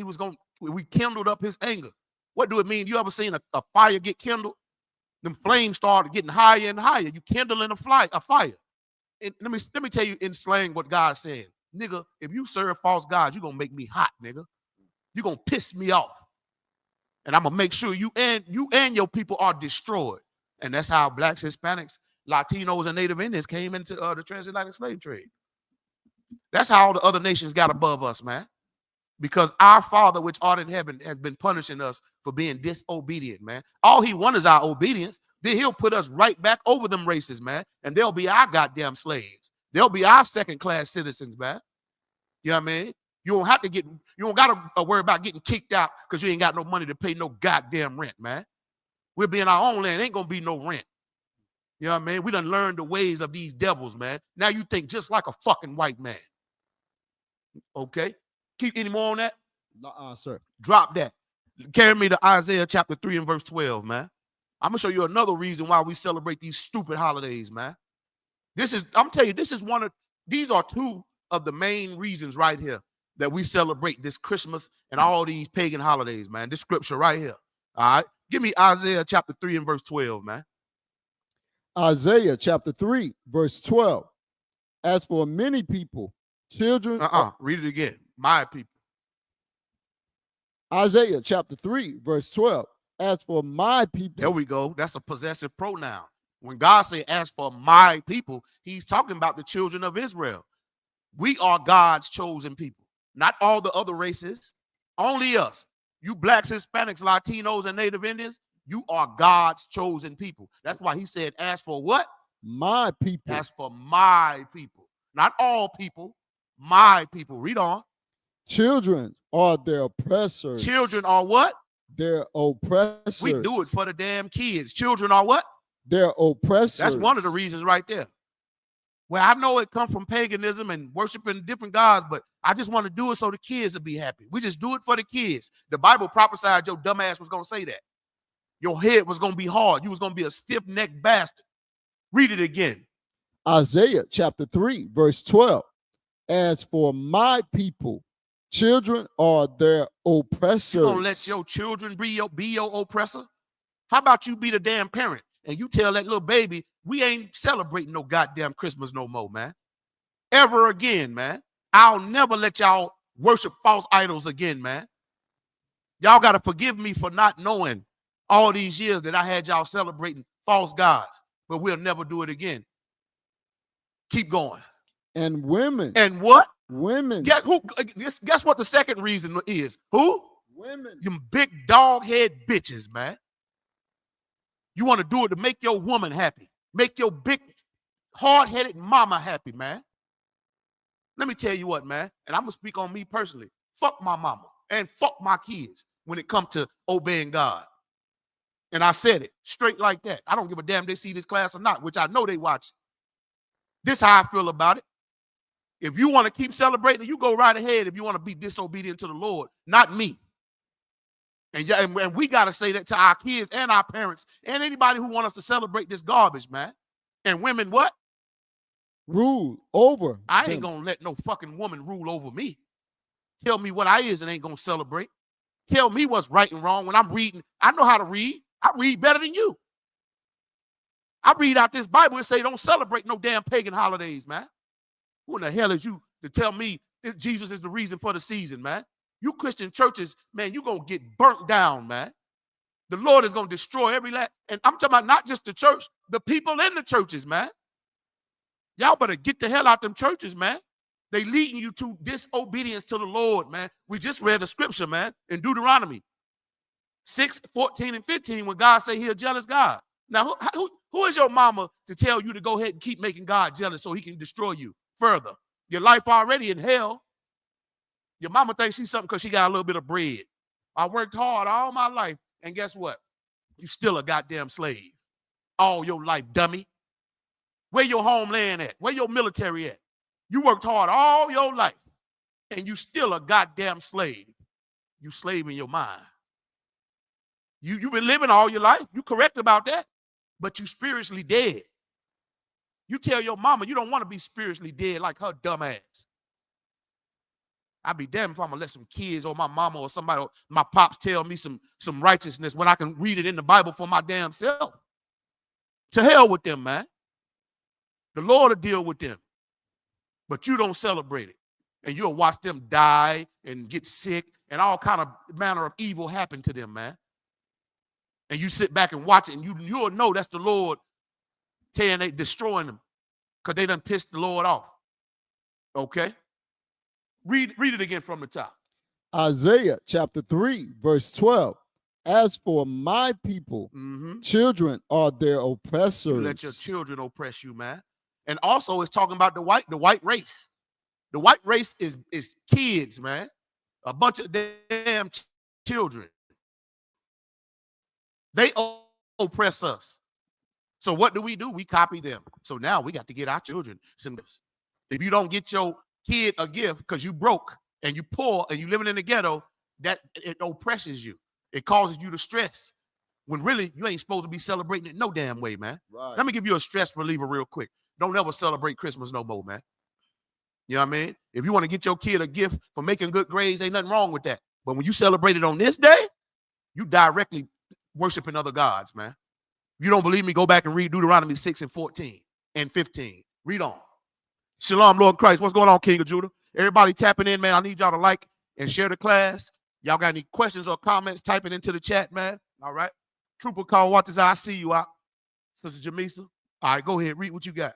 We kindled up his anger. What do it mean? You ever seen a fire get kindled? Them flames started getting higher and higher. You kindling a fire. And let me tell you in slang what God's saying. Nigga, if you serve false gods, you're going to make me hot, nigga. You're going to piss me off. And I'm going to make sure you and your people are destroyed. And that's how blacks, Hispanics, Latinos, and Native Indians came into the transatlantic slave trade. That's how all the other nations got above us, man. Because our Father, which art in heaven, has been punishing us for being disobedient, man. All he wants is our obedience. Then he'll put us right back over them races, man. And they'll be our goddamn slaves. They'll be our second-class citizens, man. You know what I mean? You don't got to worry about getting kicked out because you ain't got no money to pay no goddamn rent, man. We'll be in our own land. Ain't going to be no rent. You know what I mean? We done learned the ways of these devils, man. Now you think just like a fucking white man. Okay? Keep any more on that? Sir. Drop that. Carry me to Isaiah chapter 3 and verse 12, man. I'm going to show you another reason why we celebrate these stupid holidays, man. I'm telling you, these are two of the main reasons right here that we celebrate this Christmas and all these pagan holidays, man. This scripture right here. All right? Give me Isaiah chapter 3 and verse 12, man. Isaiah chapter 3, verse 12. As for many people, children. Read it again. My people. Isaiah chapter 3, verse 12. As for my people. There we go. That's a possessive pronoun. When God say, as for my people, he's talking about the children of Israel. We are God's chosen people. Not all the other races. Only us. You blacks, Hispanics, Latinos, and Native Indians, you are God's chosen people. That's why he said, as for what? My people. As for my people. Not all people. My people. Read on. Children are their oppressors. Children are what? Their oppressors. We do it for the damn kids. Children are what? Their oppressors. That's one of the reasons right there. Well, I know it comes from paganism and worshiping different gods, but I just want to do it so the kids will be happy. We just do it for the kids. The Bible prophesied your dumb ass was going to say that. Your head was going to be hard. You was going to be a stiff-necked bastard. Read it again. Isaiah chapter 3, verse 12. As for my people, children are their oppressors. You gonna let your children be your oppressor? How about you be the damn parent and you tell that little baby, we ain't celebrating no goddamn Christmas no more, man. Ever again, man. I'll never let y'all worship false idols again, man. Y'all got to forgive me for not knowing all these years that I had y'all celebrating false gods, but we'll never do it again. Keep going. And women. And what? Women. Guess what the second reason is? Who? Women. You big dog head bitches, man. You want to do it to make your woman happy. Make your big hard-headed mama happy, man. Let me tell you what, man. And I'm going to speak on me personally. Fuck my mama and fuck my kids when it comes to obeying God. And I said it straight like that. I don't give a damn if they see this class or not, which I know they watch. This is how I feel about it. If you want to keep celebrating, you go right ahead if you want to be disobedient to the Lord, not me. And we got to say that to our kids and our parents and anybody who want us to celebrate this garbage, man. And women, what? Rule over. I ain't going to let no fucking woman rule over me. Tell me what I is and ain't going to celebrate. Tell me what's right and wrong when I'm reading. I know how to read. I read better than you. I read out this Bible and say don't celebrate no damn pagan holidays, man. Who in the hell is you to tell me this Jesus is the reason for the season, man? You Christian churches, man, you're going to get burnt down, man. The Lord is going to destroy every last. And I'm talking about not just the church, the people in the churches, man. Y'all better get the hell out them churches, man. They leading you to disobedience to the Lord, man. We just read the scripture, man, in Deuteronomy 6, 14, and 15 when God say he a jealous God. Now, who is your mama to tell you to go ahead and keep making God jealous so he can destroy you further? Your life already in hell. Your mama thinks she's something because she got a little bit of bread. I worked hard all my life, and guess what? You still a goddamn slave. All your life, dummy. Where your homeland at? Where your military at? You worked hard all your life, and you still a goddamn slave. You slave in your mind. You've been living all your life. You correct about that, but you spiritually dead. You tell your mama you don't want to be spiritually dead like her dumb ass. I'd be damned if I'm gonna let some kids or my mama or somebody or my pops tell me some righteousness when I can read it in the Bible for my damn self. To hell with them, man. The Lord will deal with them. But you don't celebrate it. And you'll watch them die and get sick and all kind of manner of evil happen to them, man. And you sit back and watch it, and you'll know that's the Lord destroying them because they done pissed the Lord off. Okay? Read it again from the top. Isaiah chapter 3, verse 12. As for my people, children are their oppressors. You let your children oppress you, man. And also it's talking about the white race. The white race is kids, man. A bunch of damn children. They oppress us. So what do? We copy them. So now we got to get our children some gifts. If you don't get your kid a gift because you broke and you poor and you living in the ghetto, that it oppresses you. It causes you to stress. When really you ain't supposed to be celebrating it no damn way, man. Right. Let me give you a stress reliever real quick. Don't ever celebrate Christmas no more, man. You know what I mean? If you want to get your kid a gift for making good grades, ain't nothing wrong with that. But when you celebrate it on this day, you directly worshiping other gods, man. If you don't believe me, go back and read Deuteronomy 6 and 14 and 15. Read on. Shalom, Lord Christ. What's going on, King of Judah? Everybody tapping in, man. I need y'all to like and share the class. Y'all got any questions or comments, type it into the chat, man. All right. Trooper call, watch this. I see you out. Sister Jamisa. All right, go ahead. Read what you got.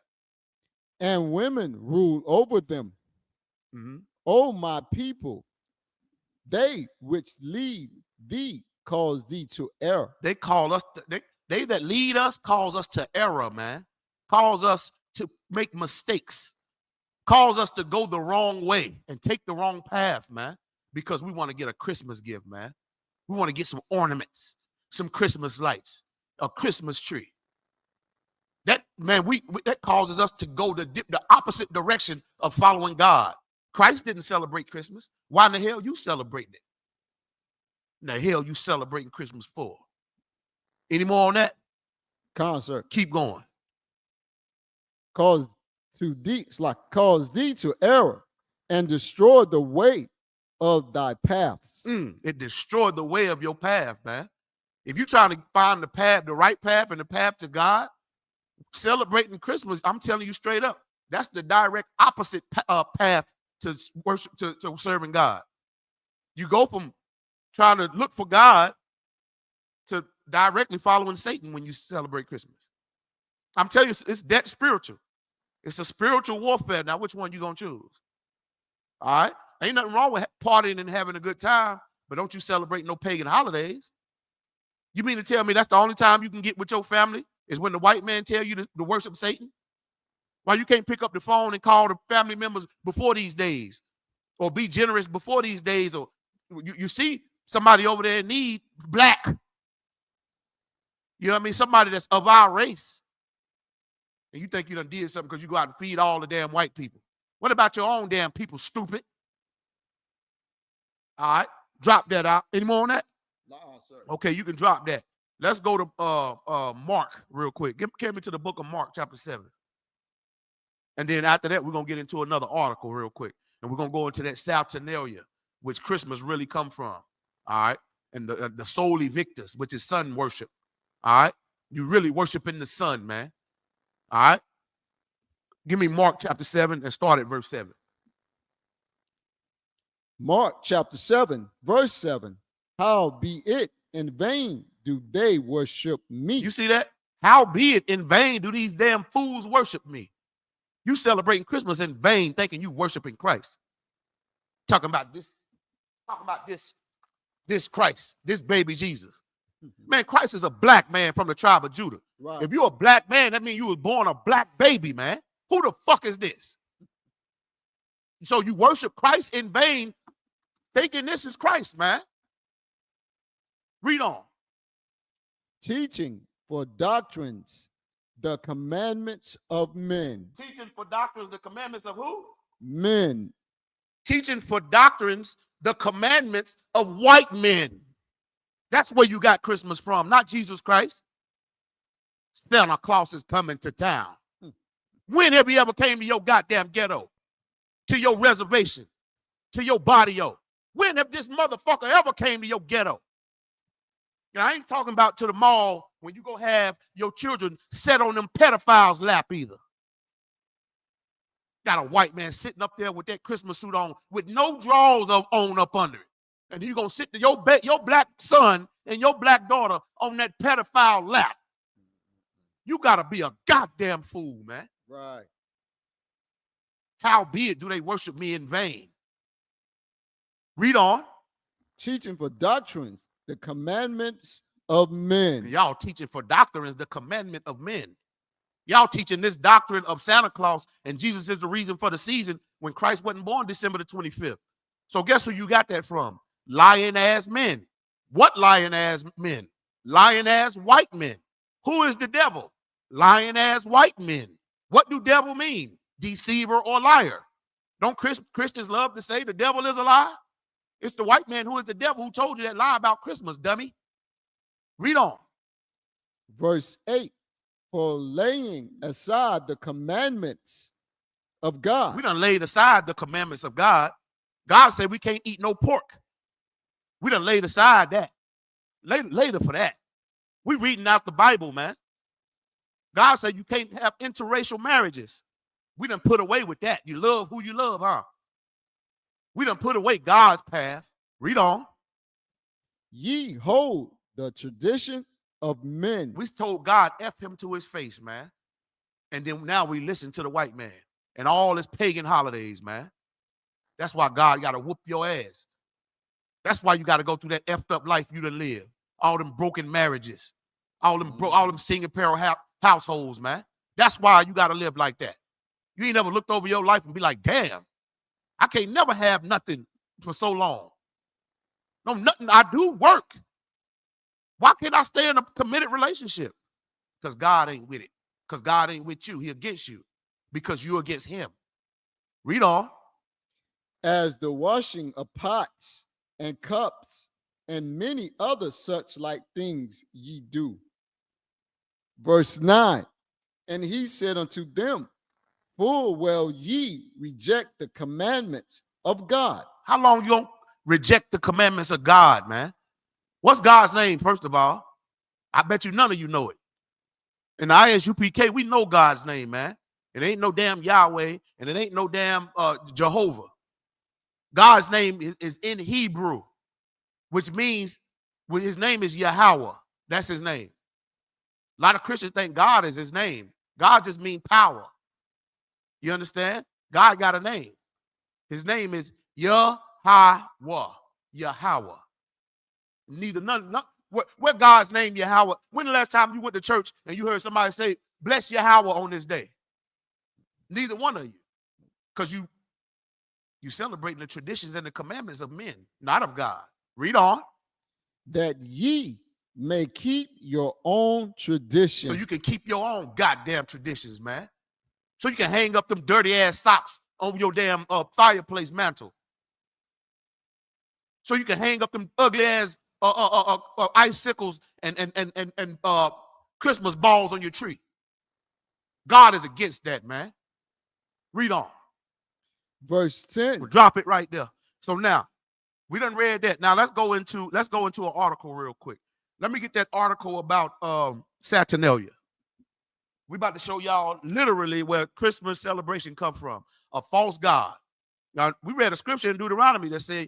And women rule over them. O my people, they which lead thee cause thee to err. They call us, they that lead us cause us to error, man. Cause us to make mistakes. Cause us to go the wrong way and take the wrong path, man. Because we want to get a Christmas gift, man. We want to get some ornaments, some Christmas lights, a Christmas tree. That, man, that causes us to go the opposite direction of following God. Christ didn't celebrate Christmas. Why in the hell you celebrating it? In the hell you celebrating Christmas for? Any more on that? Concert. Keep going. Cause thee to error and destroy the way of thy paths. It destroyed the way of your path, man. If you're trying to find the path, the right path and the path to God, celebrating Christmas, I'm telling you straight up, that's the direct opposite path to worship, to serving God. You go from trying to look for God to directly following Satan when you celebrate Christmas. I'm telling you, it's that spiritual. It's a spiritual warfare. Now, which one you gonna choose? All right? Ain't nothing wrong with partying and having a good time, but don't you celebrate no pagan holidays. You mean to tell me that's the only time you can get with your family is when the white man tell you to worship Satan? Why you can't pick up the phone and call the family members before these days, or be generous before these days, or you see somebody over there in need, black. You know what I mean? Somebody that's of our race. And you think you done did something because you go out and feed all the damn white people. What about your own damn people, stupid? All right, drop that out. Any more on that? No, sir. Okay, you can drop that. Let's go to Mark real quick. Carry me to the book of Mark, chapter 7. And then after that, we're going to get into another article real quick. And we're going to go into that Saturnalia, which Christmas really come from. All right. And the Soli Victus, which is sun worship. All right. You really worshiping the sun, man. All right. Give me Mark chapter 7 and start at verse 7. Mark chapter 7, verse 7. Howbeit in vain do they worship me. You see that? Howbeit in vain do these damn fools worship me. You celebrating Christmas in vain, thinking you worshiping Christ. Talking about this Christ, this baby Jesus. Man, Christ is a black man from the tribe of Judah. Right. If you're a black man, that means you was born a black baby, man. Who the fuck is this? So you worship Christ in vain, thinking this is Christ, man. Read on. Teaching for doctrines the commandments of men. Teaching for doctrines the commandments of who? Men. Teaching for doctrines the commandments of white men. That's where you got Christmas from, not Jesus Christ. Santa Claus is coming to town. When have he ever came to your goddamn ghetto? To your reservation? to your barrio? When have this motherfucker ever came to your ghetto? You know, I ain't talking about to the mall when you go have your children set on them pedophiles' lap either. Got a white man sitting up there with that Christmas suit on with no drawers on up under it. And you going to sit to your black son and your black daughter on that pedophile lap. You got to be a goddamn fool, man. Right. Howbeit do they worship me in vain? Read on. Teaching for doctrines, the commandments of men. Y'all teaching for doctrines, the commandment of men. Y'all teaching this doctrine of Santa Claus and Jesus is the reason for the season when Christ wasn't born December the 25th. So guess who you got that from? Lying ass men. What lying ass men? Lying ass white men. Who is the devil? Lying ass white men. What do devil mean? Deceiver or liar. Don't Christians love to say the devil is a lie? It's the white man who is the devil who told you that lie about Christmas, dummy. Read on. Verse 8, for laying aside the commandments of God. We done laid aside the commandments of God. God said we can't eat no pork. We done laid aside that. Later for that. We reading out the Bible, man. God said you can't have interracial marriages. We done put away with that. You love who you love, huh? We done put away God's path. Read on. Ye hold the tradition of men. We told God F him to his face, man. And then now we listen to the white man and all his pagan holidays, man. That's why God got to whoop your ass. That's why you got to go through that effed up life you done live. All them broken marriages, all them single parent households, man. That's why you got to live like that. You ain't never looked over your life and be like, damn, I can't never have nothing for so long. No, nothing. I do work. Why can't I stay in a committed relationship? Because God ain't with it. Because God ain't with you. He against you. Because you're against him. Read on. As the washing of pots and cups and many other such like things ye do. Verse 9, and he said unto them, full well ye reject the commandments of God. How long you gonna reject the commandments of God, man? What's God's name, first of all? I bet you none of you know it. In the ISUPK, we know God's name, man. It ain't no damn Yahweh, and it ain't no damn Jehovah. God's name is in Hebrew, which means his name is Yahweh. That's his name. A lot of Christians think God is his name. God just means power. You understand? God got a name. His name is Yahweh. Yahweh. What God's name Yahweh? When the last time you went to church and you heard somebody say, bless Yahweh on this day? Neither one of you. Because you celebrating the traditions and the commandments of men, not of God. Read on. That ye may keep your own tradition. So you can keep your own goddamn traditions, man. So you can hang up them dirty ass socks on your damn fireplace mantle. So you can hang up them ugly ass icicles and Christmas balls on your tree. God is against that, man. Read on. Verse 10. We'll drop it right there. So now we done read that. Now let's go into an article real quick. Let me get that article about Saturnalia. We about to show y'all literally where Christmas celebration come from. A false god. Now, we read a scripture in Deuteronomy that said,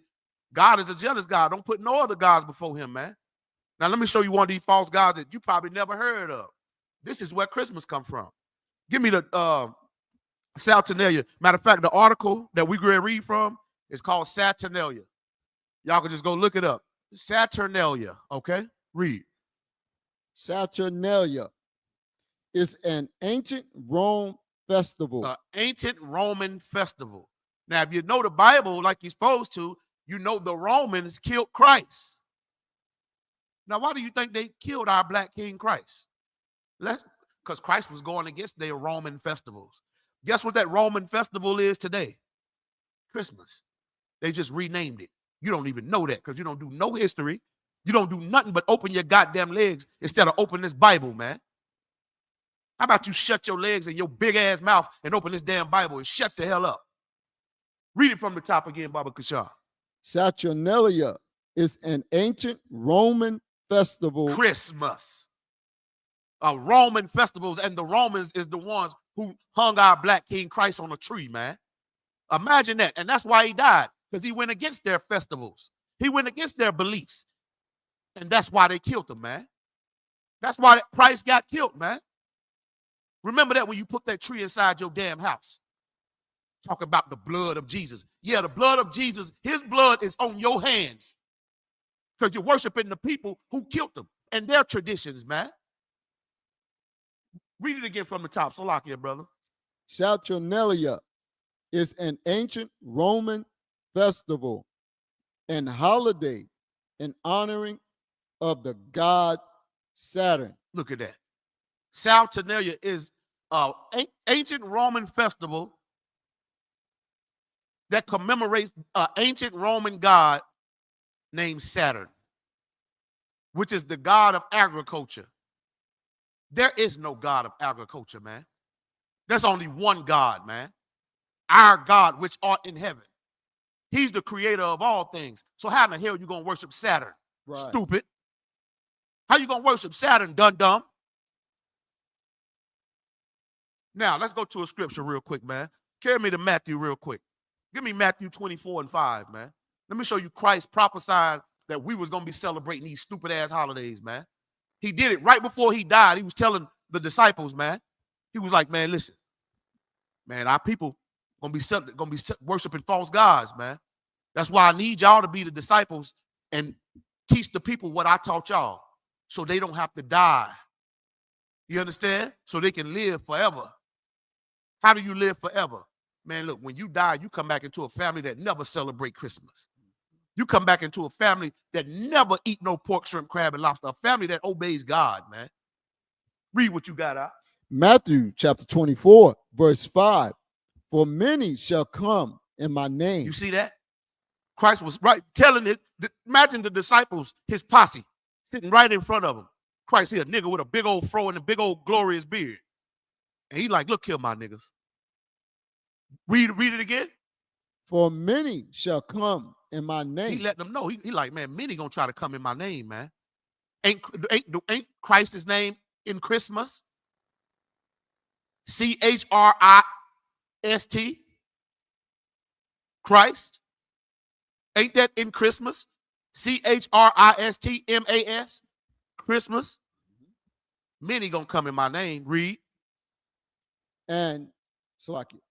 God is a jealous God. Don't put no other gods before him, man. Now, let me show you one of these false gods that you probably never heard of. This is where Christmas come from. Give me the Saturnalia. Matter of fact, the article that we're going to read from is called Saturnalia. Y'all can just go look it up. Saturnalia, okay? Read. Saturnalia is an ancient Rome festival. Ancient Roman festival. Now, if you know the Bible like you're supposed to, you know the Romans killed Christ. Now, why do you think they killed our black king Christ? Because Christ was going against their Roman festivals. Guess what that Roman festival is today? Christmas. They just renamed it. You don't even know that because you don't do no history. You don't do nothing but open your goddamn legs instead of open this Bible, man. How about you shut your legs and your big ass mouth and open this damn Bible and shut the hell up? Read it from the top again, Baba Kashar. Saturnalia is an ancient Roman festival. Christmas. Roman festivals, and the Romans is the ones who hung our black King Christ on a tree, man. Imagine that. And that's why he died, because he went against their festivals. He went against their beliefs. And that's why they killed him, man. That's why Christ got killed, man. Remember that when you put that tree inside your damn house. Talk about the blood of Jesus. Yeah, the blood of Jesus, his blood is on your hands. Because you're worshiping the people who killed him and their traditions, man. Read it again from the top. Salakia, brother. Saturnalia is an ancient Roman festival and holiday in honoring of the god Saturn. Look at that. Saturnalia is an ancient Roman festival that commemorates an ancient Roman god named Saturn, which is the god of agriculture. There is no god of agriculture, man. There's only one God, man. Our God, which art in heaven. He's the creator of all things. So how in the hell are you going to worship Saturn? Right. Stupid. How you going to worship Saturn, dum-dum? Now, let's go to a scripture real quick, man. Carry me to Matthew real quick. Give me Matthew 24:5, man. Let me show you Christ prophesied that we was going to be celebrating these stupid-ass holidays, man. He did it right before he died. He was telling the disciples, man. He was like, man, listen, man, our people gonna be worshiping false gods, man. That's why I need y'all to be the disciples and teach the people what I taught y'all, so they don't have to die. You understand? So they can live forever. How do you live forever? Man, look, when you die, you come back into a family that never celebrate Christmas. You come back into a family that never eat no pork, shrimp, crab, and lobster. A family that obeys God, man. Read what you got out. Matthew chapter 24, verse 5. For many shall come in my name. You see that? Christ was right telling it. Imagine the disciples, his posse, sitting right in front of him. Christ here, a nigga with a big old fro and a big old glorious beard. And he like, look here, my niggas. Read it again. For many shall come in my name. He let them know. He like, man, many gonna try to come in my name, man. Ain't Christ's name in Christmas? Christ. Christ. Ain't that in Christmas? Christmas. Christmas. Many gonna come in my name. Read. And so like it,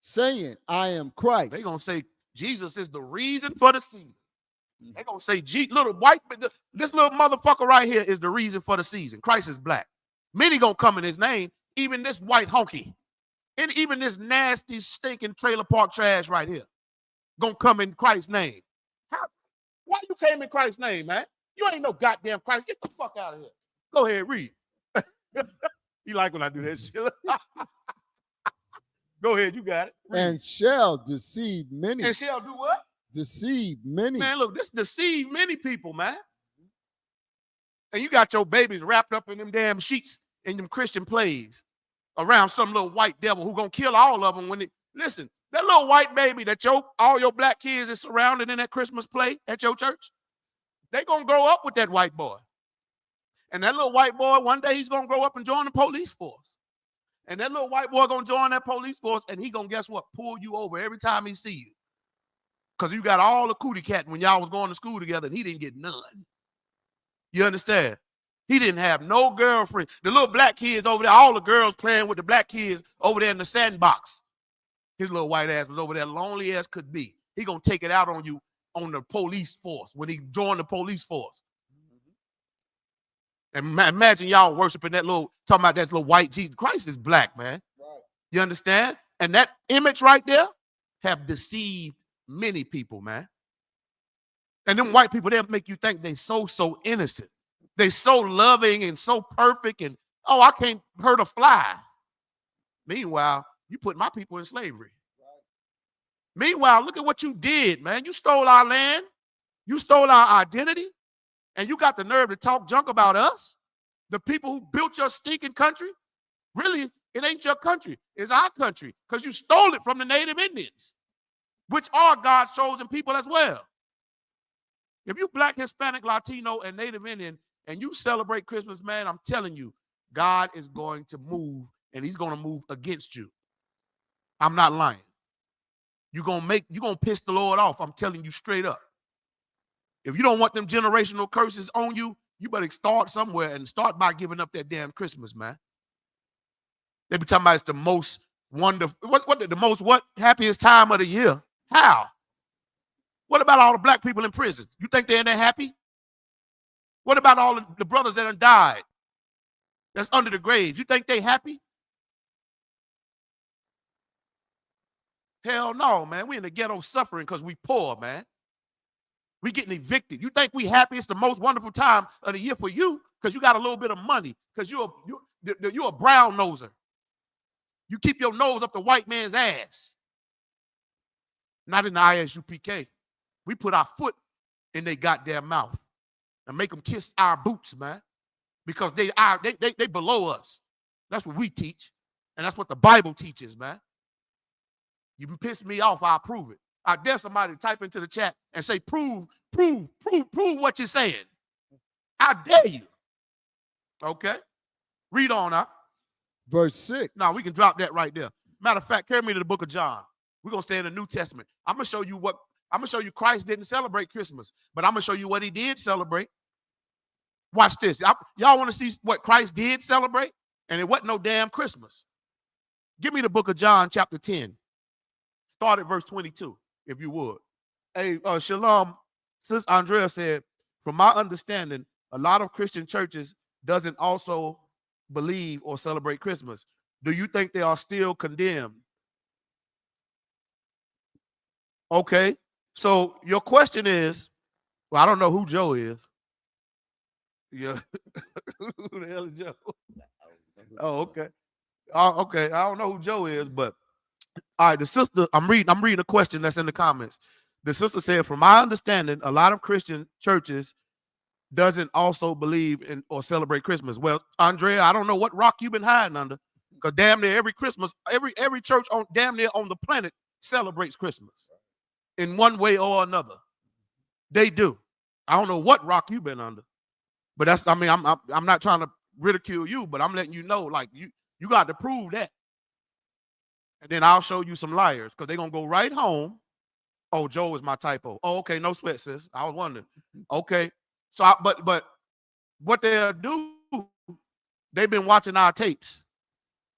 saying, I am Christ. They gonna say Jesus is the reason for the season. They gonna say little white, this little motherfucker right here is the reason for the season. Christ is black. Many gonna come in his name. Even this white honky, and even this nasty, stinking trailer park trash right here, gonna come in Christ's name. Why you came in Christ's name, man? You ain't no goddamn Christ. Get the fuck out of here. Go ahead, read. You like when I do that shit? Go ahead, you got it. Read. And shall deceive many. And shall do what? Deceive many. Man, look, this deceive many people, man. And you got your babies wrapped up in them damn sheets in them Christian plays around some little white devil who gonna kill all of them when they listen. That little white baby that all your black kids is surrounded in that Christmas play at your church, they gonna grow up with that white boy. And that little white boy, one day he's gonna grow up and join the police force. And that little white boy gonna join that police force, and he gonna, guess what, pull you over every time he see you. Because you got all the cootie cat when y'all was going to school together, and he didn't get none. You understand? He didn't have no girlfriend. The little black kids over there, all the girls playing with the black kids over there in the sandbox. His little white ass was over there, lonely as could be. He gonna take it out on you on the police force when he joined the police force. And imagine y'all worshiping that talking about that little white Jesus. Christ is black, man. Right. You understand? And that image right there have deceived many people, man. And them white people, they'll make you think they so innocent. They so loving and so perfect, and oh, I can't hurt a fly. Meanwhile, you put my people in slavery. Right. Meanwhile, look at what you did, man. You stole our land. You stole our identity. And you got the nerve to talk junk about us, the people who built your stinking country. Really, it ain't your country. It's our country because you stole it from the native Indians. which are God's chosen people as well. If you Black, Hispanic, Latino, and Native Indian, and you celebrate Christmas, man, I'm telling you, God is going to move, and he's going to move against you. I'm not lying. You're going to piss the Lord off. I'm telling you straight up. If you don't want them generational curses on you, you better start somewhere and start by giving up that damn Christmas, man. They be talking about it's the most wonderful, happiest time of the year. How? What about all the black people in prison? You think they're happy? What about all the brothers that have died that's under the graves? You think they happy? Hell no, man. We in the ghetto suffering because we poor, man. We getting evicted. You think we happy? It's the most wonderful time of the year for you because you got a little bit of money because you're a brown noser. You keep your nose up the white man's ass. Not in the ISUPK. We put our foot in their goddamn mouth and make them kiss our boots, man, because they below us. That's what we teach, and that's what the Bible teaches, man. You can piss me off, I'll prove it. I dare somebody to type into the chat and say, prove what you're saying. I dare you. Okay? Read on now. Verse 6. No, we can drop that right there. Matter of fact, carry me to the book of John. We're going to stay in the New Testament. I'm going to show you Christ didn't celebrate Christmas, but I'm going to show you what he did celebrate. Watch this. Y'all want to see what Christ did celebrate? And it wasn't no damn Christmas. Give me the book of John, chapter 10. Start at verse 22, if you would. Hey, Shalom. Sis Andrea said, from my understanding, a lot of Christian churches doesn't also believe or celebrate Christmas. Do you think they are still condemned? Okay. So your question is, well, I don't know who Joe is. Yeah. Who the hell is Joe? Oh, okay. Okay. I don't know who Joe is, but all right, the sister, I'm reading a question that's in the comments. The sister said, from my understanding, a lot of Christian churches doesn't also believe in or celebrate Christmas. Well, Andrea, I don't know what rock you've been hiding under, because damn near every Christmas, every church on damn near on the planet celebrates Christmas in one way or another. They do. I don't know what rock you've been under, but that's, I mean, I'm not trying to ridicule you, but I'm letting you know, like, you got to prove that. And then I'll show you some liars, because they're going to go right home. Oh, Joe is my typo. Oh, okay, no sweat, sis. I was wondering. Okay. So, but what they'll do, they've been watching our tapes.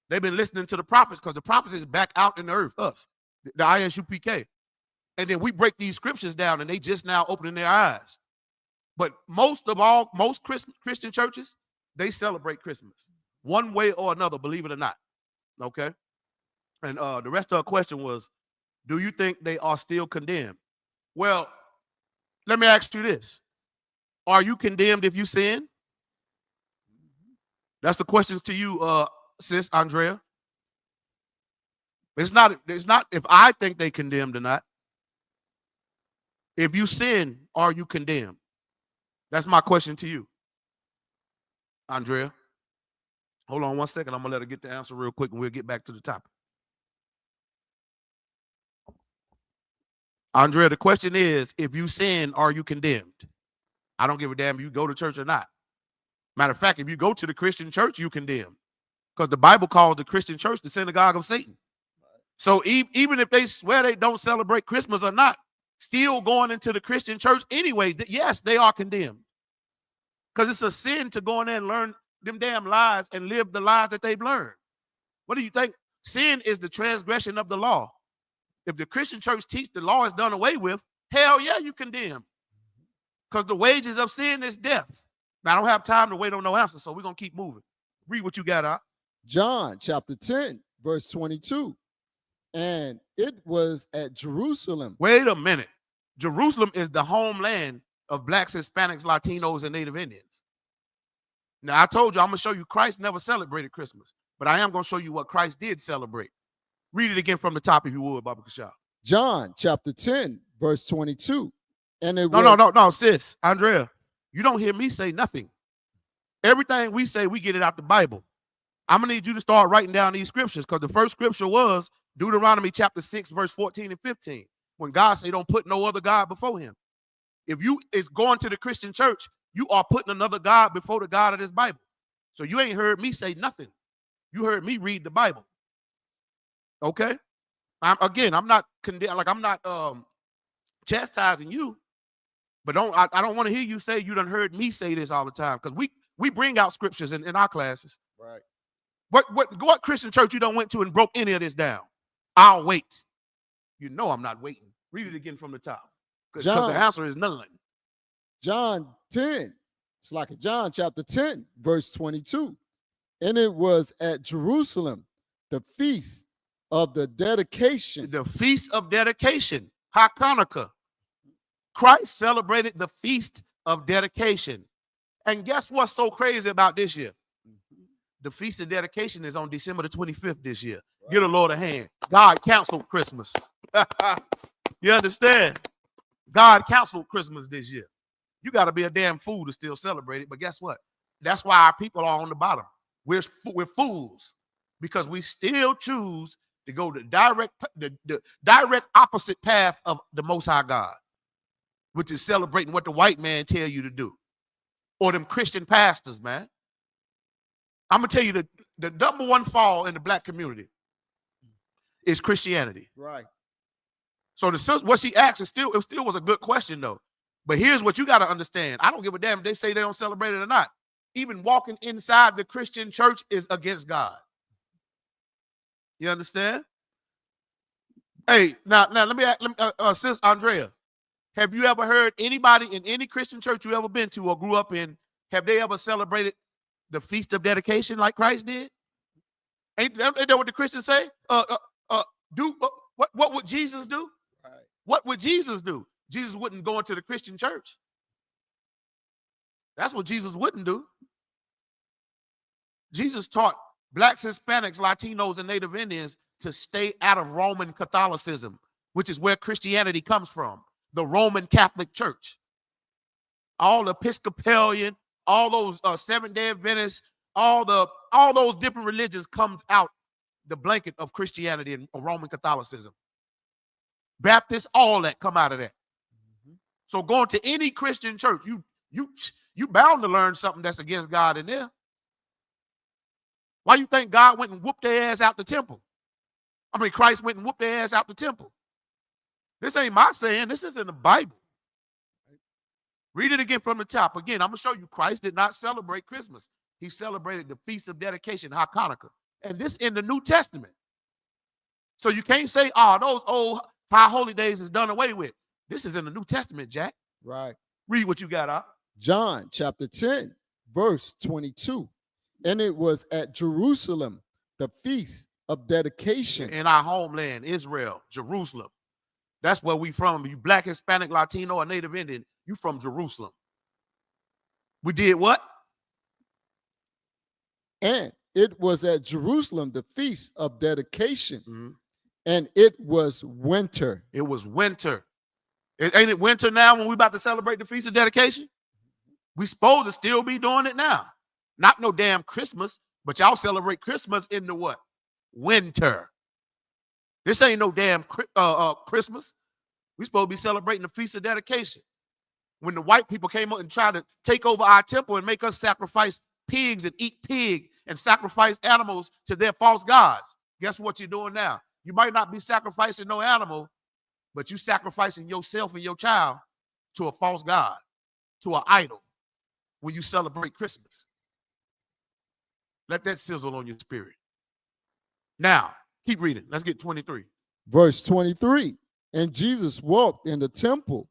They've been listening to the prophets, because the prophets is back out in the earth, us, the ISUPK. And then we break these scriptures down, and they just now opening their eyes. But most Christian churches, they celebrate Christmas one way or another, believe it or not. Okay. And the rest of the question was, do you think they are still condemned? Well, let me ask you this. Are you condemned if you sin? That's the question to you, sis Andrea. It's not if I think they condemned or not. If you sin, are you condemned? That's my question to you, Andrea. Hold on one second. I'm going to let her get the answer real quick, and we'll get back to the topic. Andrea, the question is, if you sin, are you condemned? I don't give a damn if you go to church or not. Matter of fact, if you go to the Christian church, you condemn. Because the Bible calls the Christian church the synagogue of Satan. So even if they swear they don't celebrate Christmas or not, still going into the Christian church anyway, yes, they are condemned. Because it's a sin to go in there and learn them damn lies and live the lies that they've learned. What do you think? Sin is the transgression of the law. If the Christian church teach the law is done away with, hell yeah, you condemn. Because the wages of sin is death. Now, I don't have time to wait on no answer, so we're going to keep moving. Read what you got out. John chapter 10, verse 22. And it was at Jerusalem. Wait a minute. Jerusalem is the homeland of blacks, Hispanics, Latinos, and Native Indians. Now, I told you, I'm going to show you Christ never celebrated Christmas, but I am going to show you what Christ did celebrate. Read it again from the top, if you would, Baba Kashab. John chapter 10, verse 22. And it No, sis, Andrea, you don't hear me say nothing. Everything we say, we get it out the Bible. I'm going to need you to start writing down these scriptures, because the first scripture was Deuteronomy chapter 6, verse 14 and 15. when God say don't put no other God before him. If you is going to the Christian church, you are putting another God before the God of this Bible. So you ain't heard me say nothing. You heard me read the Bible. Okay? I'm not condemning, like I'm not chastising you, but I don't want to hear you say you done heard me say this all the time, because we bring out scriptures in our classes. Right. What Christian church you done went to and broke any of this down? I'll wait. You know I'm not waiting. Read it again from the top, because the answer is none. John 10, it's like John chapter 10, verse 22. And it was at Jerusalem, the feast of the dedication. The feast of dedication, Hanukkah. Christ celebrated the feast of dedication. And guess what's so crazy about this year? The feast of dedication is on December the 25th this year. Right. Give the Lord a hand. God canceled Christmas. You understand? God canceled Christmas this year. You got to be a damn fool to still celebrate it. But guess what? That's why our people are on the bottom. We're fools, because we still choose to go the direct opposite path of the Most High God, which is celebrating what the white man tell you to do, or them Christian pastors, man. I'm gonna tell you the number one fall in the black community is Christianity. Right. So what she asked it still was a good question though. But here's what you got to understand. I don't give a damn if they say they don't celebrate it or not. Even walking inside the Christian church is against God. You understand? Hey, now let me sis Andrea, have you ever heard anybody in any Christian church you ever been to or grew up in, have they ever celebrated the feast of dedication like Christ did? Ain't that what the Christians say? What would Jesus do? Right. What would Jesus do? Jesus wouldn't go into the Christian church. That's what Jesus wouldn't do. Jesus taught blacks, Hispanics, Latinos, and Native Indians to stay out of Roman Catholicism, which is where Christianity comes from, the Roman Catholic Church. All Episcopalian, all those Seventh-day Adventists, all those different religions comes out the blanket of Christianity and Roman Catholicism. Baptists, all that come out of that. Mm-hmm. So going to any Christian church, you bound to learn something that's against God in there. Why you think God went and whooped their ass out the temple? I mean, Christ went and whooped their ass out the temple. This ain't my saying. This is in the Bible. Read it again from the top. Again, I'm going to show you Christ did not celebrate Christmas. He celebrated the Feast of Dedication, Hanukkah. And this in the New Testament. So you can't say, oh, those old high holy days is done away with. This is in the New Testament, Jack. Right. Read what you got out. John chapter 10, verse 22. And it was at Jerusalem, the feast of dedication. In our homeland, Israel, Jerusalem. That's where we from. You black, Hispanic, Latino, or Native Indian, you from Jerusalem. We did what? And it was at Jerusalem, the feast of dedication. Mm-hmm. And it was winter. It was winter. Ain't it winter now when we about to celebrate the Feast of Dedication? We supposed to still be doing it now. Not no damn Christmas, but y'all celebrate Christmas in the what? Winter. This ain't no damn Christmas. We supposed to be celebrating the Feast of Dedication. When the white people came up and tried to take over our temple and make us sacrifice pigs and eat pig and sacrifice animals to their false gods. Guess what you're doing now? You might not be sacrificing no animal, but you sacrificing yourself and your child to a false god, to an idol, when you celebrate Christmas. Let that sizzle on your spirit. Now, keep reading. Let's get 23. Verse 23. And Jesus walked in the temple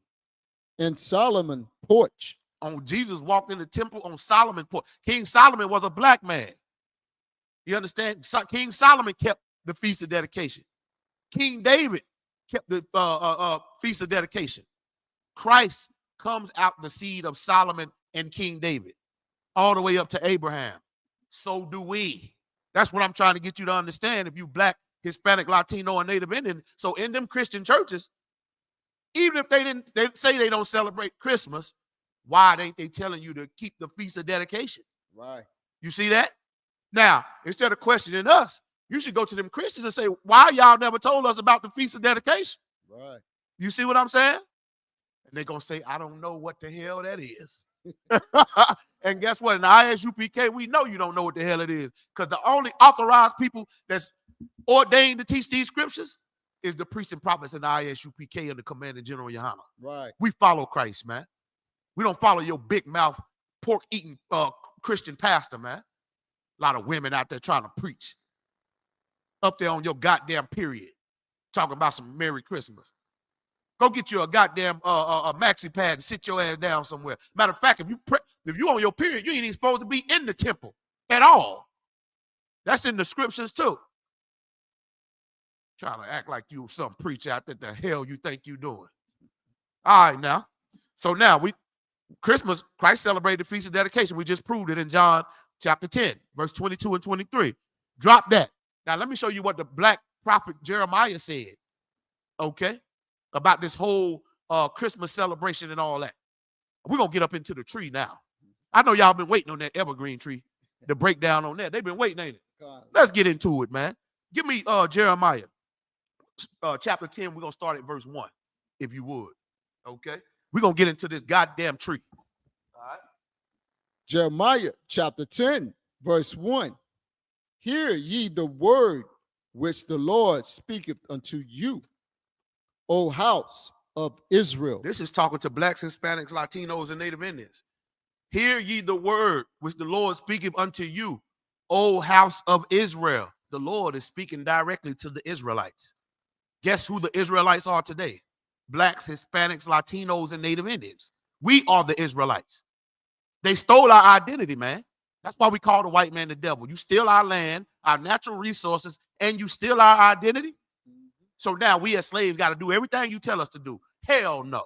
in Solomon's porch. Jesus walked in the temple on Solomon's porch. King Solomon was a black man. You understand? King Solomon kept the Feast of Dedication. King David kept the Feast of Dedication. Christ comes out the seed of Solomon and King David, all the way up to Abraham. So do we. That's what I'm trying to get you to understand. If you black, Hispanic, Latino, or Native Indian. So in them Christian churches, even if they say they don't celebrate Christmas, why ain't they telling you to keep the Feast of Dedication? Right. You see that? Now, instead of questioning us, you should go to them Christians and say, why y'all never told us about the Feast of Dedication? Right. You see what I'm saying? And they're going to say, I don't know what the hell that is. And guess what? In the ISUPK, we know you don't know what the hell it is, because the only authorized people that's ordained to teach these scriptures is the priests and prophets in the ISUPK and the Commander General Yohana. Right. We follow Christ, man. We don't follow your big mouth, pork eating Christian pastor, man. A lot of women out there trying to preach up there on your goddamn period, talking about some Merry Christmas. Go get you a goddamn a maxi pad and sit your ass down somewhere. Matter of fact, if you on your period, you ain't even supposed to be in the temple at all. That's in the scriptures too. Trying to act like you some preacher out there. The hell you think you doing? All right, now. So now Christmas, Christ celebrated the Feast of Dedication. We just proved it in John chapter 10, verse 22 and 23. Drop that. Now let me show you what the black prophet Jeremiah said. Okay. About this whole Christmas celebration and all that. We're going to get up into the tree now. I know y'all been waiting on that evergreen tree, the breakdown on that. They've been waiting, ain't it? God. Let's get into it, man. Give me Jeremiah chapter 10. We're going to start at verse 1, if you would. Okay? We're going to get into this goddamn tree. All right? Jeremiah chapter 10, verse 1. Hear ye the word which the Lord speaketh unto you, O house of Israel. This is talking to blacks, Hispanics, Latinos, and Native Indians. Hear ye the word which the Lord speaketh unto you, O house of Israel. The Lord is speaking directly to the Israelites. Guess who the Israelites are today? Blacks, Hispanics, Latinos, and Native Indians. We are the Israelites. They stole our identity, man. That's why we call the white man the devil. You steal our land, our natural resources, and you steal our identity. So now we as slaves got to do everything you tell us to do. Hell no.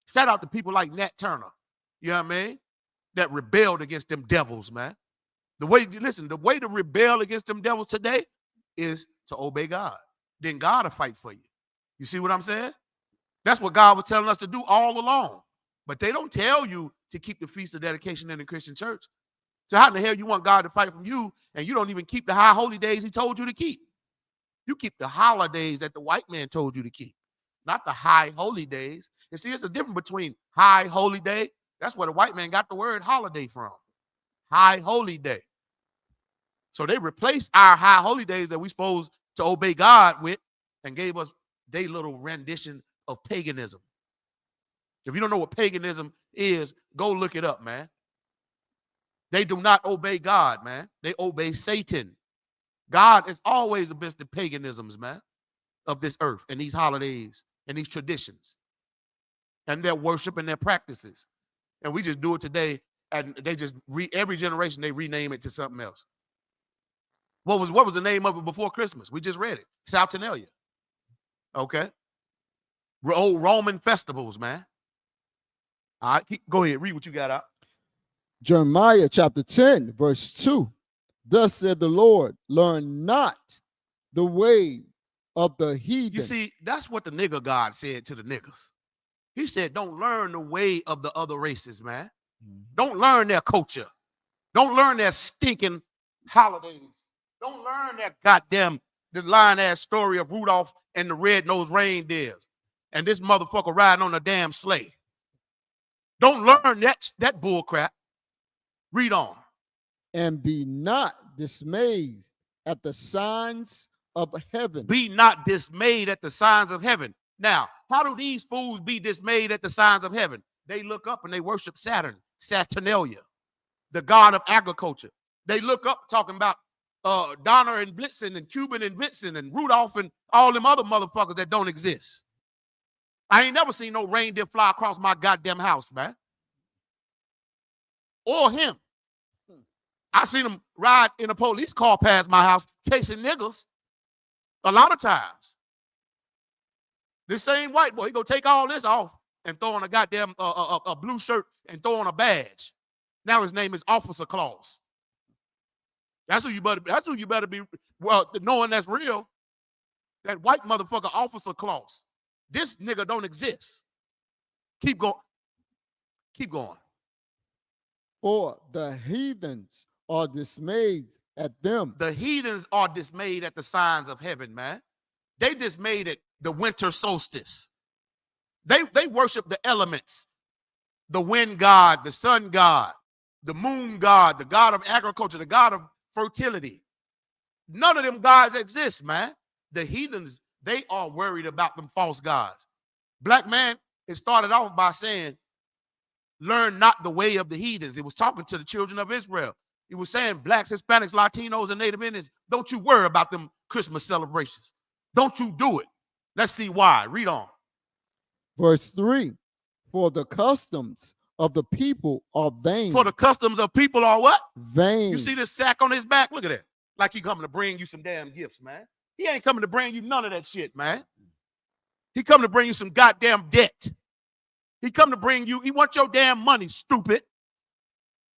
Shout out to people like Nat Turner, you know what I mean, that rebelled against them devils, man. The way to rebel against them devils today is to obey God. Then God will fight for you. You see what I'm saying? That's what God was telling us to do all along. But they don't tell you to keep the Feast of Dedication in the Christian church. So how in the hell you want God to fight from you and you don't even keep the high holy days he told you to keep? You keep the holidays that the white man told you to keep, not the high holy days. You see, it's a difference between high holy day. That's where the white man got the word holiday from. High holy day. So they replaced our high holy days that we supposed to obey God with and gave us their little rendition of paganism. If you don't know what paganism is, go look it up, man. They do not obey God, man. They obey Satan. God is always against the paganisms, man, of this earth and these holidays and these traditions and their worship and their practices. And we just do it today, and they just every generation they rename it to something else. What was the name of it before Christmas? We just read it. Saturnalia. Okay. Old Roman festivals, man. All right, go ahead. Read what you got out. Jeremiah chapter 10, verse 2. Thus said the Lord, learn not the way of the heathen. You see, that's what the nigger God said to the niggers. He said, don't learn the way of the other races, man. Don't learn their culture. Don't learn their stinking holidays. Don't learn that goddamn, the lying-ass story of Rudolph and the red-nosed reindeers and this motherfucker riding on a damn sleigh. Don't learn that bull crap. Read on. And be not dismayed at the signs of heaven. Be not dismayed at the signs of heaven. Now, how do these fools be dismayed at the signs of heaven? They look up and they worship Saturn, Saturnalia, the god of agriculture. They look up talking about Donner and Blitzen and Cuban and Vincent and Rudolph and all them other motherfuckers that don't exist. I ain't never seen no reindeer fly across my goddamn house, man. Or him. I seen him ride in a police car past my house chasing niggas a lot of times. This same white boy, he gonna take all this off and throw on a goddamn a blue shirt and throw on a badge. Now his name is Officer Claus. That's who you better be. Well, knowing that's real. That white motherfucker, Officer Claus. This nigga don't exist. Keep going. Keep going. For the heathens are dismayed at them. The heathens are dismayed at the signs of heaven, man. They dismayed at the winter solstice. They worship the elements, the wind god, the sun god, the moon god, the god of agriculture, the god of fertility. None of them gods exist, man. The heathens, they are worried about them false gods. Black man, it started off by saying, learn not the way of the heathens. It was talking to the children of Israel. It was saying, blacks, Hispanics, Latinos, and Native Indians, don't you worry about them Christmas celebrations. Don't you do it. Let's see why. Read on. Verse 3, for the customs of the people are vain. For the customs of people are what? Vain. You see this sack on his back? Look at that. Like he coming to bring you some damn gifts, man. He ain't coming to bring you none of that shit, man. He coming to bring you some goddamn debt. He come to bring you, he wants your damn money, stupid.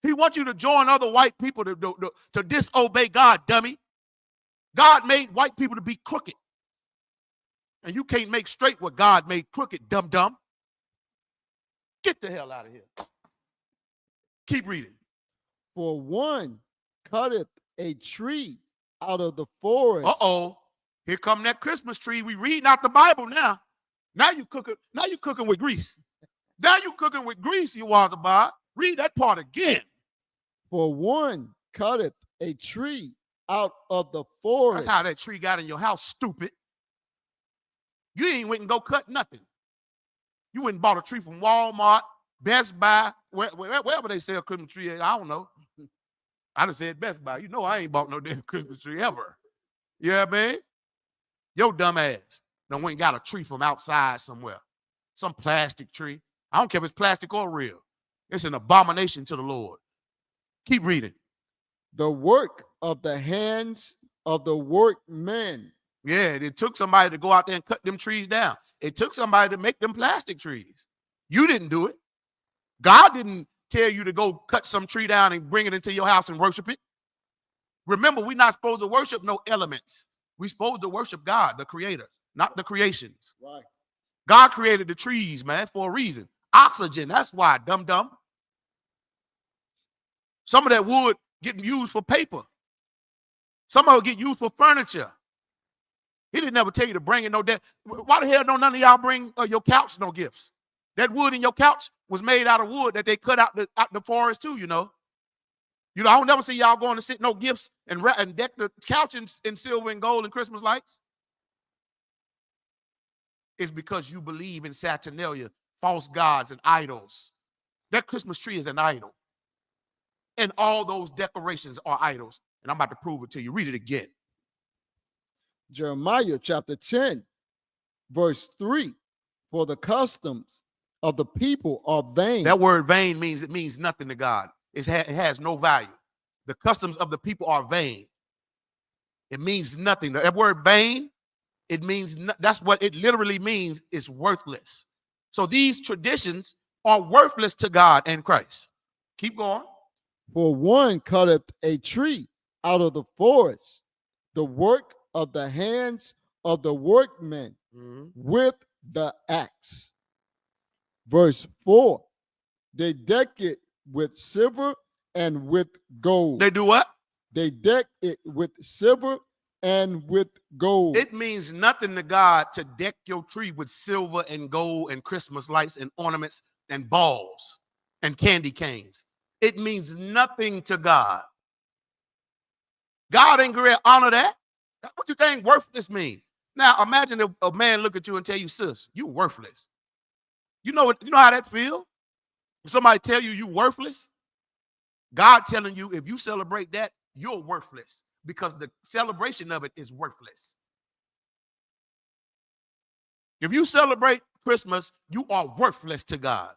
He wants you to join other white people to disobey God, dummy. God made white people to be crooked. And you can't make straight what God made crooked, dumb. Get the hell out of here. Keep reading. For one cutteth a tree out of the forest. Uh-oh. Here come that Christmas tree. We reading out the Bible now. Now you cooking with grease. Now you cooking with grease, you was about. Read that part again. For one cutteth a tree out of the forest. That's how that tree got in your house, stupid. You ain't went and go cut nothing. You went and bought a tree from Walmart, Best Buy, wherever they sell Christmas tree. I don't know. I just said Best Buy. You know I ain't bought no damn Christmas tree ever. Yeah, man. Your dumb ass done went and got a tree from outside somewhere. Some plastic tree. I don't care if it's plastic or real. It's an abomination to the Lord. Keep reading. The work of the hands of the workmen. Yeah, it took somebody to go out there and cut them trees down. It took somebody to make them plastic trees. You didn't do it. God didn't tell you to go cut some tree down and bring it into your house and worship it. Remember, we're not supposed to worship no elements. We're supposed to worship God, the creator, not the creations. Right. God created the trees, man, for a reason. Oxygen, that's why, dumb. Some of that wood getting used for paper. Some of it get used for furniture. He didn't ever tell you to bring in no debt. Why the hell don't none of y'all bring your couch no gifts? That wood in your couch was made out of wood that they cut out the forest too, you know. I don't never see y'all going to sit no gifts and deck the couch in silver and gold and Christmas lights. It's because you believe in Saturnalia, false gods and idols. That Christmas tree is an idol. And all those decorations are idols. And I'm about to prove it to you. Read it again. Jeremiah chapter 10, verse 3. For the customs of the people are vain. That word vain means nothing to God. It has no value. The customs of the people are vain. It means nothing. That word vain, it means, that's what it literally means, is worthless. So these traditions are worthless to God and Christ. Keep going. For one cutteth a tree out of the forest, the work of the hands of the workmen with the axe. Verse 4, they deck it with silver and with gold. They do what? They deck it with silver and with gold. It means nothing to God to deck your tree with silver and gold and Christmas lights and ornaments and balls and candy canes. It means nothing to God. God ain't going to honor that. What you think worthless mean? Now imagine if a man look at you and tell you, sis, you worthless. You know how that feel? Somebody tell you you worthless. God telling you if you celebrate that, you're worthless because the celebration of it is worthless. If you celebrate Christmas, you are worthless to God.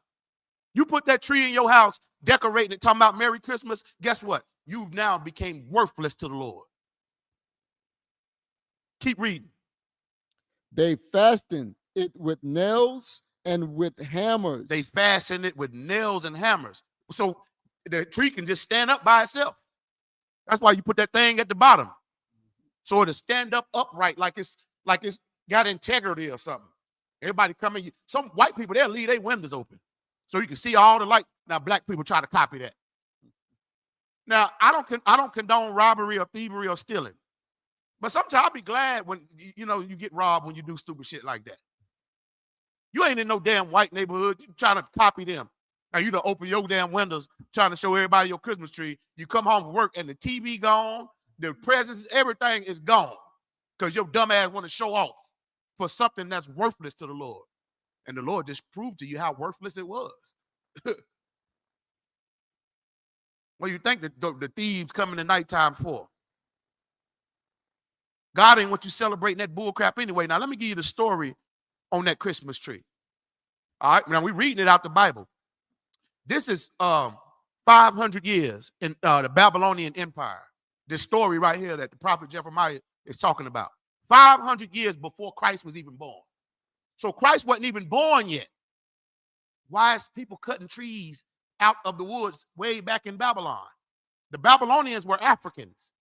You put that tree in your house, decorating it, talking about Merry Christmas, guess what? You now became worthless to the Lord. Keep reading. They fasten it with nails and with hammers. They fasten it with nails and hammers. So the tree can just stand up by itself. That's why you put that thing at the bottom. So it'll stand up upright like it's got integrity or something. Everybody coming, some white people, they'll leave their windows open so you can see all the light. Now black people try to copy that. Now I don't condone robbery or thievery or stealing. But sometimes I'll be glad when you get robbed when you do stupid shit like that. You ain't in no damn white neighborhood. You trying to copy them. And you done open your damn windows trying to show everybody your Christmas tree. You come home from work and the TV gone, the presents, everything is gone. Because your dumb ass want to show off for something that's worthless to the Lord. And the Lord just proved to you how worthless it was. What do you think the thieves come in the nighttime for? God ain't want you celebrating that bull crap anyway. Now, let me give you the story on that Christmas tree. All right, now we're reading it out the Bible. This is 500 years in the Babylonian Empire. This story right here that the prophet Jeremiah is talking about. 500 years before Christ was even born. So Christ wasn't even born yet. Why is people cutting trees out of the woods way back in Babylon? The Babylonians were Africans.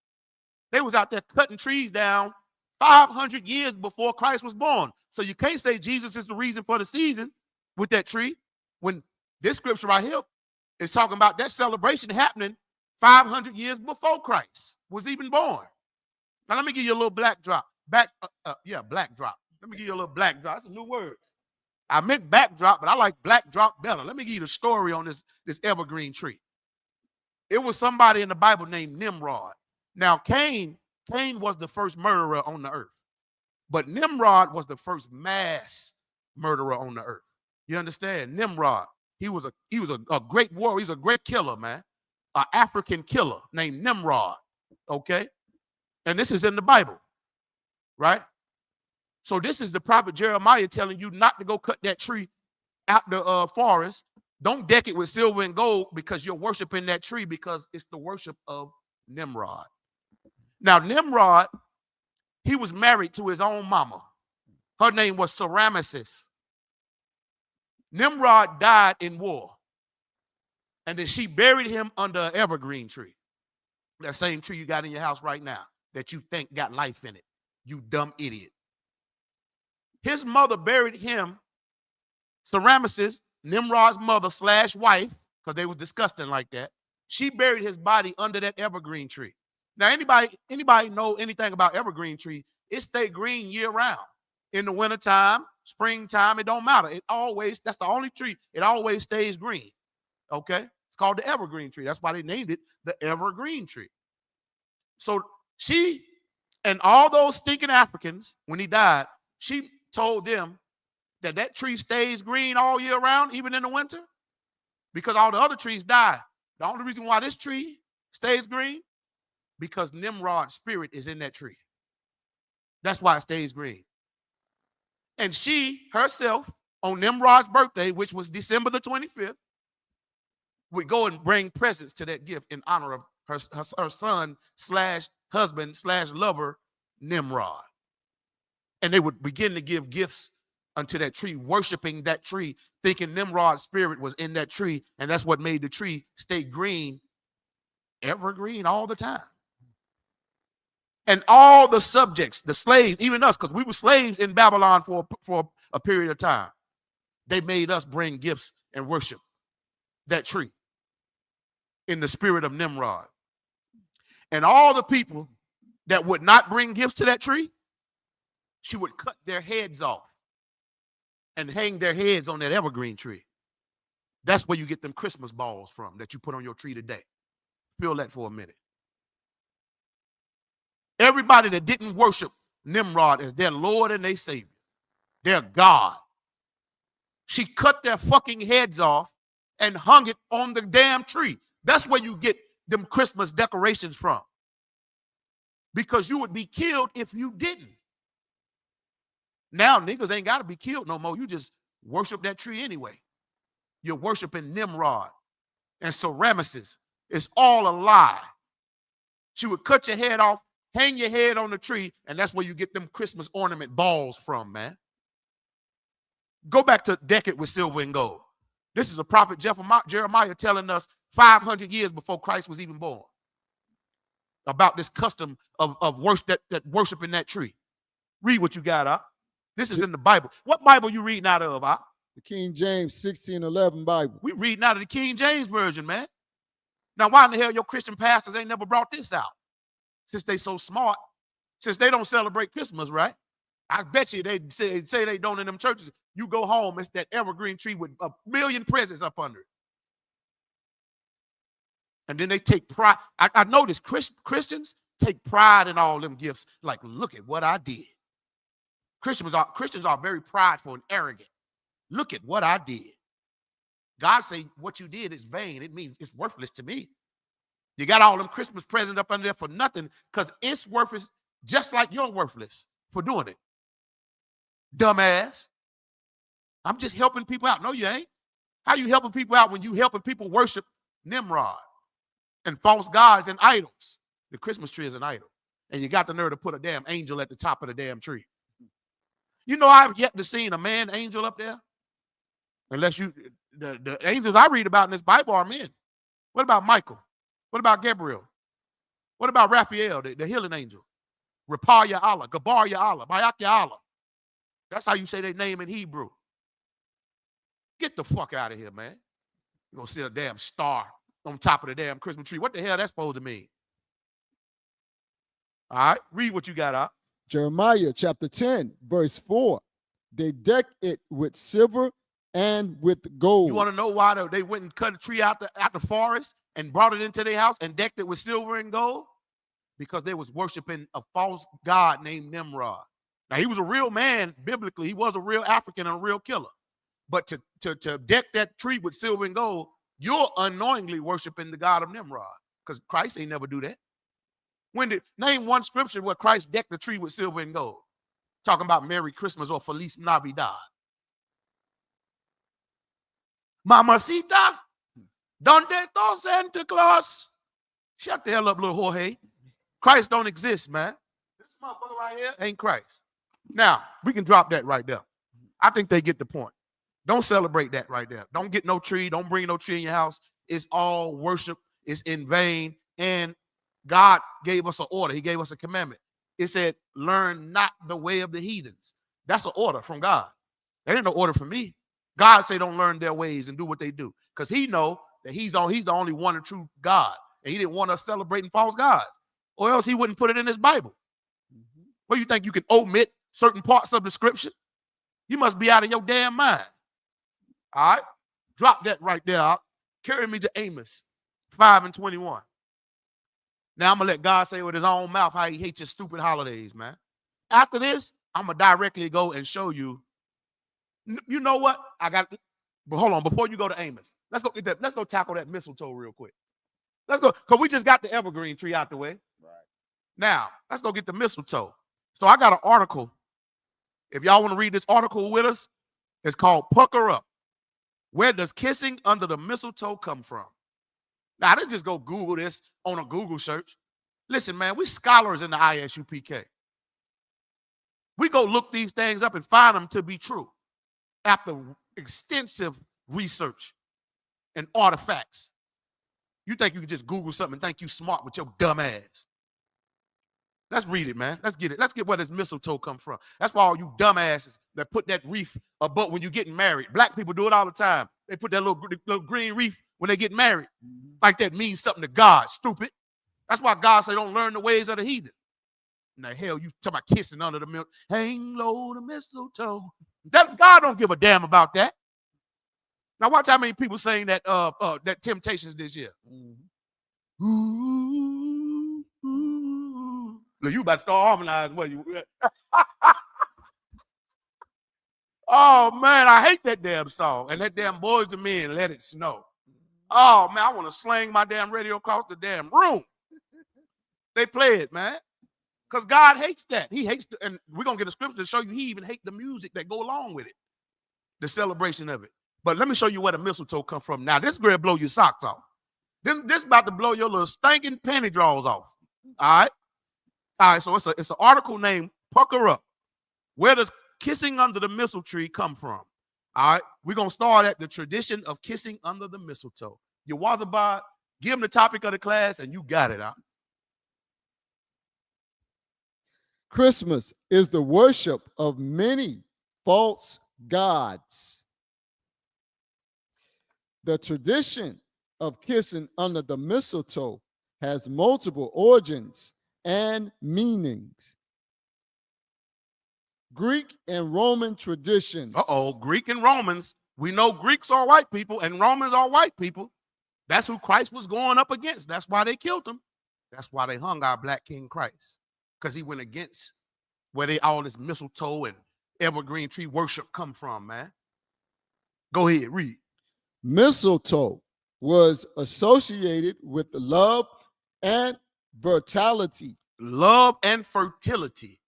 They was out there cutting trees down 500 years before Christ was born. So you can't say Jesus is the reason for the season with that tree when this scripture right here is talking about that celebration happening 500 years before Christ was even born. Now let me give you a little black drop. Black drop. Let me give you a little black drop. That's a new word. I meant backdrop, but I like black drop better. Let me give you the story on this evergreen tree. It was somebody in the Bible named Nimrod. Now, Cain was the first murderer on the earth, but Nimrod was the first mass murderer on the earth. You understand? Nimrod, he was a great warrior. He's a great killer, man. An African killer named Nimrod. Okay, and this is in the Bible, right? So this is the prophet Jeremiah telling you not to go cut that tree out the forest. Don't deck it with silver and gold because you're worshiping that tree because it's the worship of Nimrod. Now, Nimrod, he was married to his own mama. Her name was Semiramis. Nimrod died in war. And then she buried him under an evergreen tree. That same tree you got in your house right now that you think got life in it. You dumb idiot. His mother buried him, Semiramis, Nimrod's mother / wife, because they was disgusting like that. She buried his body under that evergreen tree. Now, anybody know anything about evergreen tree? It stay green year round. In the wintertime, springtime, it don't matter. That's the only tree. It always stays green. Okay? It's called the evergreen tree. That's why they named it the evergreen tree. So she and all those stinking Africans, when he died, she told them that tree stays green all year round, even in the winter, because all the other trees die. The only reason why this tree stays green, because Nimrod's spirit is in that tree. That's why it stays green. And she herself, on Nimrod's birthday, which was December the 25th, would go and bring presents to that gift in honor of her son / husband / lover, Nimrod. And they would begin to give gifts unto that tree, worshiping that tree, thinking Nimrod's spirit was in that tree, and that's what made the tree stay green, evergreen all the time. And all the subjects, the slaves, even us, because we were slaves in Babylon for a period of time, they made us bring gifts and worship that tree in the spirit of Nimrod. And all the people that would not bring gifts to that tree, she would cut their heads off and hang their heads on that evergreen tree. That's where you get them Christmas balls from that you put on your tree today. Feel that for a minute. Everybody that didn't worship Nimrod as their Lord and their Savior, their God, she cut their fucking heads off and hung it on the damn tree. That's where you get them Christmas decorations from. Because you would be killed if you didn't. Now niggas ain't got to be killed no more. You just worship that tree anyway. You're worshiping Nimrod and Semiramis. It's all a lie. She would cut your head off, hang your head on the tree, and that's where you get them Christmas ornament balls from, man. Go back to deck it with silver and gold. This is a prophet Jeremiah telling us 500 years before Christ was even born about this custom of worship, that worshiping that tree. Read what you got, huh? This is in the Bible. What Bible you reading out of, huh? The King James 1611 Bible. We reading out of the King James Version, man. Now, why in the hell your Christian pastors ain't never brought this out? Since they so smart, since they don't celebrate Christmas, right? I bet you they say they don't in them churches. You go home, it's that evergreen tree with a million presents up under it. And then they take pride. I notice Christians take pride in all them gifts. Like, look at what I did. Christians are very prideful and arrogant. Look at what I did. God say what you did is vain. It means it's worthless to me. You got all them Christmas presents up under there for nothing because it's worthless just like you're worthless for doing it. Dumbass. I'm just helping people out. No, you ain't. How you helping people out when you helping people worship Nimrod and false gods and idols? The Christmas tree is an idol. And you got the nerve to put a damn angel at the top of the damn tree. You know, I've yet to see a man angel up there. Unless the angels I read about in this Bible are men. What about Michael? What about Gabriel? What about Raphael, the healing angel? Rapaya Allah, Gabarya Allah, Bayakya Allah. That's how you say their name in Hebrew. Get the fuck out of here, man. You're going to see a damn star on top of the damn Christmas tree. What the hell that's supposed to mean? All right, read what you got out. Jeremiah chapter 10, verse 4. They deck it with silver and with gold. You want to know why they went and cut a tree out the forest and brought it into their house and decked it with silver and gold? Because they was worshiping a false god named Nimrod. Now, he was a real man biblically. He was a real African and a real killer. But to deck that tree with silver and gold, you're unknowingly worshiping the god of Nimrod because Christ ain't never do that. Name one scripture where Christ decked the tree with silver and gold. Talking about Merry Christmas or Feliz Navidad. Mamacita, donde está Santa Claus? Shut the hell up, little Jorge. Christ don't exist, man. This motherfucker right here ain't Christ. Now, we can drop that right there. I think they get the point. Don't celebrate that right there. Don't get no tree. Don't bring no tree in your house. It's all worship. It's in vain. And God gave us an order. He gave us a commandment. It said, learn not the way of the heathens. That's an order from God. That ain't no order from me. God say don't learn their ways and do what they do. Because he know that he's the only one and true God. And he didn't want us celebrating false gods. Or else he wouldn't put it in his Bible. Well, you think you can omit certain parts of the scripture? You must be out of your damn mind. All right? Drop that right there. Carry me to Amos 5:21. Now I'm going to let God say with his own mouth how he hates your stupid holidays, man. After this, I'm going to directly go and show you. You know what? But hold on. Before you go to Amos, let's go tackle that mistletoe real quick. Let's go. Because we just got the evergreen tree out the way. Right. Now, let's go get the mistletoe. So I got an article. If y'all want to read this article with us, it's called Pucker Up. Where does kissing under the mistletoe come from? Now, I didn't just go Google this on a Google search. Listen, man, we scholars in the ISUPK. We go look these things up and find them to be true after extensive research and artifacts. You think you can just Google something and think you smart with your dumb ass. Let's read it, man. Let's get it. Let's get where this mistletoe come from. That's why all you dumbasses that put that wreath above when you're getting married. Black people do it all the time. They put that little green wreath when they get married. Like that means something to God, stupid. That's why God say don't learn the ways of the heathen. In the hell, you talking about kissing under the milk? Hang low the mistletoe. That God don't give a damn about that. Now watch how many people saying that that Temptations this year. Ooh, ooh. Look, you about to start harmonizing. What you? Oh man, I hate that damn song. And that damn Boys to Men, Let It Snow. Oh man, I want to sling my damn radio across the damn room. They play it, man. Because God hates that. He hates and we're gonna get a scripture to show you he even hates the music that go along with it. The celebration of it. But let me show you where the mistletoe come from. Now, this girl blow your socks off. This about to blow your little stinking panty drawers off. All right. All right. So it's an article named Pucker Up. Where does kissing under the mistletoe tree come from? All right. We're going to start at the tradition of kissing under the mistletoe. You Wazabot, give them the topic of the class and you got it out. Christmas is the worship of many false gods. The tradition of kissing under the mistletoe has multiple origins and meanings. Greek and Roman traditions. Greek and Romans. We know Greeks are white people and Romans are white people. That's who Christ was going up against. That's why they killed him. That's why they hung our black King Christ, because he went against where all this mistletoe and evergreen tree worship come from, man. Go ahead, read. Mistletoe was associated with love and fertility. Love and fertility.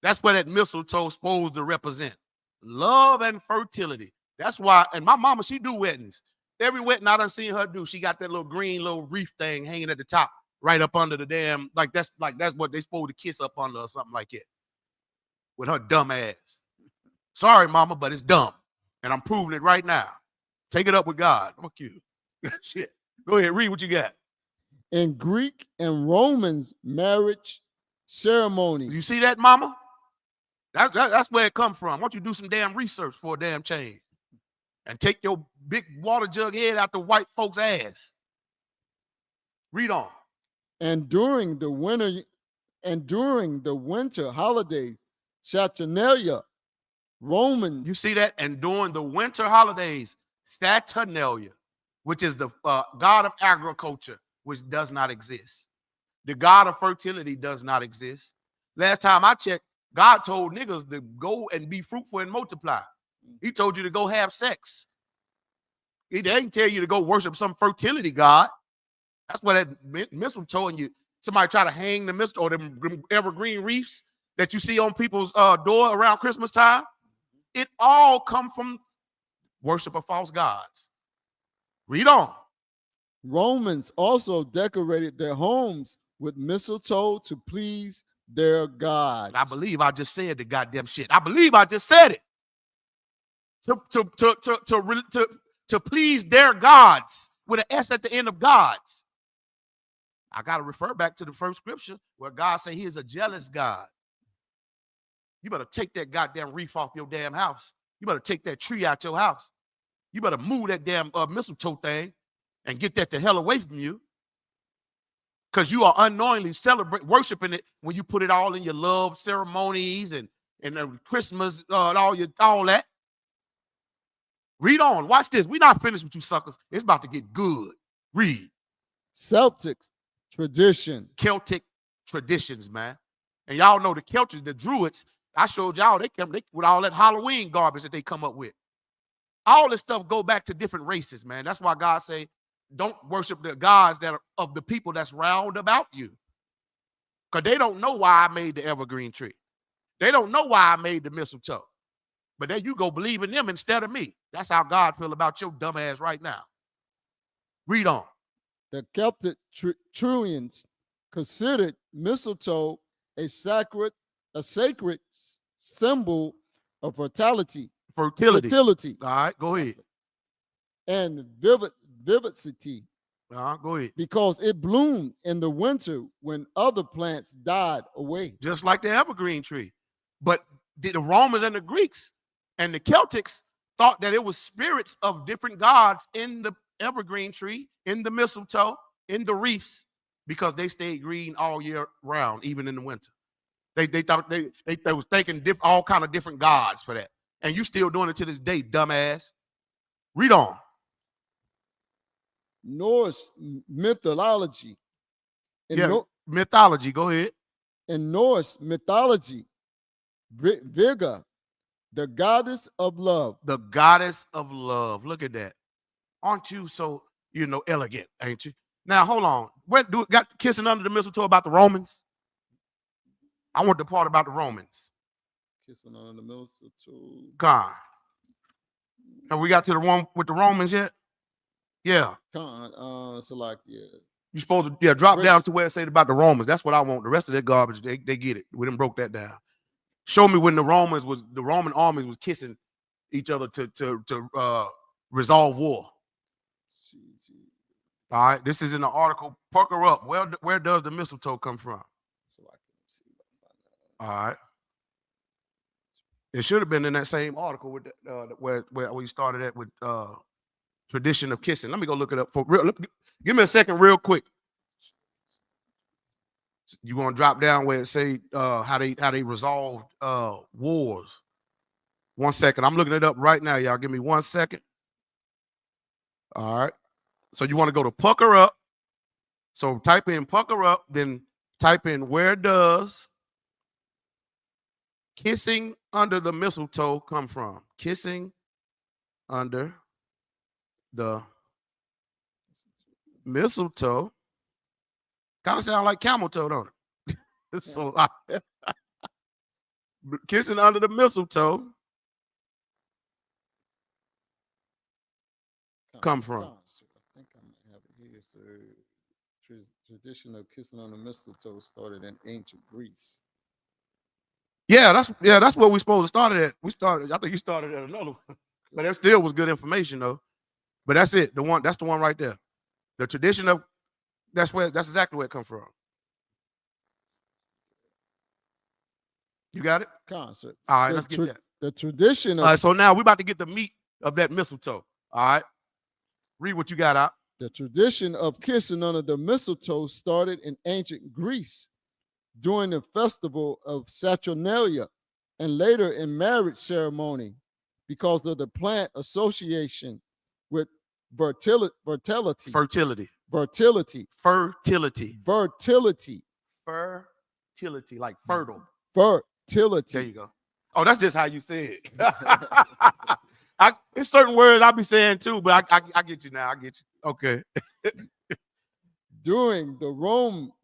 That's what that mistletoe is supposed to represent. Love and fertility. That's why, and my mama, she do weddings. Every wedding I done seen her do, she got that little green little wreath thing hanging at the top, right up under the damn, that's what they supposed to kiss up under or something like that. With her dumb ass. Sorry, mama, but it's dumb. And I'm proving it right now. Take it up with God. Fuck you. Shit. Go ahead, read what you got. In Greek and Romans marriage ceremonies. You see that, mama? That's where it come from. Why don't you do some damn research for a damn change? And take your big water jug head out the white folks' ass. Read on. And during the winter holidays, Saturnalia, Romans. You see that? And during the winter holidays, Saturnalia, which is the god of agriculture, which does not exist. The god of fertility does not exist. Last time I checked, God told niggas to go and be fruitful and multiply. He told you to go have sex. He didn't tell you to go worship some fertility god. That's what that mistletoe, and somebody try to hang the mistletoe or them evergreen wreaths that you see on people's door around Christmas time. It all come from worship of false gods. Read on. Romans also decorated their homes with mistletoe to please their gods. I believe I just said the goddamn shit. I believe I just said it. To please their gods with an S at the end of gods. I got to refer back to the first scripture where God said he is a jealous God. You better take that goddamn wreath off your damn house. You better take that tree out your house. You better move that damn mistletoe thing and get that the hell away from you. Because you are unknowingly worshiping it when you put it all in your love ceremonies and Christmas, all that. Read on. Watch this. We're not finished with you suckers. It's about to get good. Read. Celtic tradition. Celtic traditions, man. And y'all know the Celtics, the Druids, I showed y'all, they with all that Halloween garbage that they come up with. All this stuff go back to different races, man. That's why God say, don't worship the gods that are of the people that's round about you. Because they don't know why I made the evergreen tree. They don't know why I made the mistletoe. But then you go believe in them instead of me. That's how God feel about your dumb ass right now. Read on. The Celtic Truians considered mistletoe a sacred symbol of fertility. Fertility. All right, go ahead. And vivacity. Go ahead. Because it bloomed in the winter when other plants died away. Just like the evergreen tree. But the Romans and the Greeks and the Celtics thought that it was spirits of different gods in the evergreen tree, in the mistletoe, in the wreaths, because they stayed green all year round, even in the winter. They thought they was thinking all kind of different gods for that. And you still doing it to this day, dumbass. Read on. Norse mythology. Mythology. Go ahead. In Norse mythology, Vigga, the goddess of love. The goddess of love. Look at that. Aren't you so, elegant, ain't you? Now, hold on. Got kissing under the mistletoe about the Romans? I want the part about the Romans. Kissing under the mistletoe. God. Have we got to the one with the Romans yet? Yeah. So like, yeah. You're supposed to, drop down to where it said about the Romans. That's what I want. The rest of that garbage, they get it. We done broke that down. Show me when the Roman armies was kissing each other to resolve war. All right, this is in the article. Pucker up. Where does the mistletoe come from? All right. It should have been in that same article with where we started at with tradition of kissing. Let me go look it up for real. Give me a second, real quick. You gonna drop down where it say how they resolved wars. 1 second. I'm looking it up right now, y'all. Give me 1 second. All right. So you want to go to pucker up. So type in pucker up, then type in where does kissing under the mistletoe come from? Kissing under the mistletoe. Kind of sound like camel toe, don't it? So kissing under the mistletoe come from? I think I might have it here, sir. Tradition of kissing on the mistletoe started in ancient Greece. Yeah, that's what we supposed to start at. I think you started at another one. But that still was good information though. But that's it. That's the one right there. The tradition of that's exactly where it comes from. You got it? Concept. All right, let's get that. The tradition of All right, so now we're about to get the meat of that mistletoe. All right. Read what you got out. The tradition of kissing under the mistletoe started in ancient Greece during the festival of Saturnalia and later in marriage ceremony because of the plant association with fertility, like fertile. Fertility. There you go. Oh, that's just how you say it. It's certain words I'll be saying too, but I get you now. I get you. Okay. During the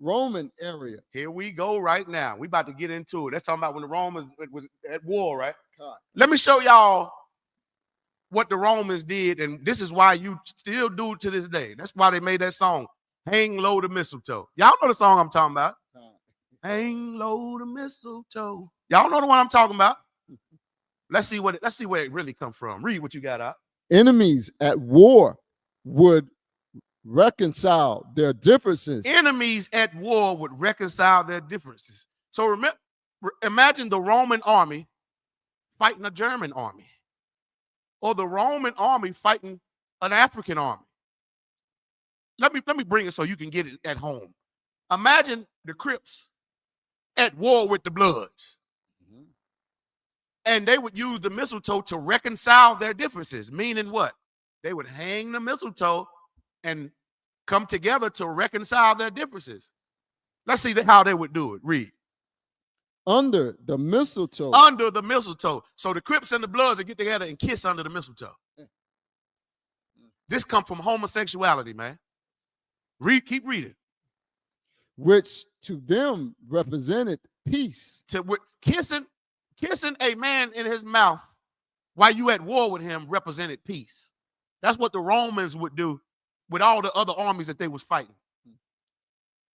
Roman area. Here we go right now. We about to get into it. That's talking about when the Romans was at war, right? God. Let me show y'all what the Romans did, and this is why you still do it to this day. That's why they made that song, Hang Low the Mistletoe. Y'all know the song I'm talking about. Hang low the mistletoe. Y'all know the one I'm talking about. Let's see where it really come from. Read what you got out. Enemies at war would reconcile their differences. Enemies at war would reconcile their differences. So imagine the Roman army fighting a German army, or the Roman army fighting an African army. Let me bring it so you can get it at home. Imagine the Crips at war with the Bloods. And they would use the mistletoe to reconcile their differences, meaning what? They would hang the mistletoe and come together to reconcile their differences. Let's see how they would do it. Read. Under the mistletoe. Under the mistletoe. So the Crips and the Bloods would get together and kiss under the mistletoe. This comes from homosexuality, man. Keep reading. Which to them represented peace. Kissing a man in his mouth while you at war with him represented peace. That's what the Romans would do with all the other armies that they was fighting.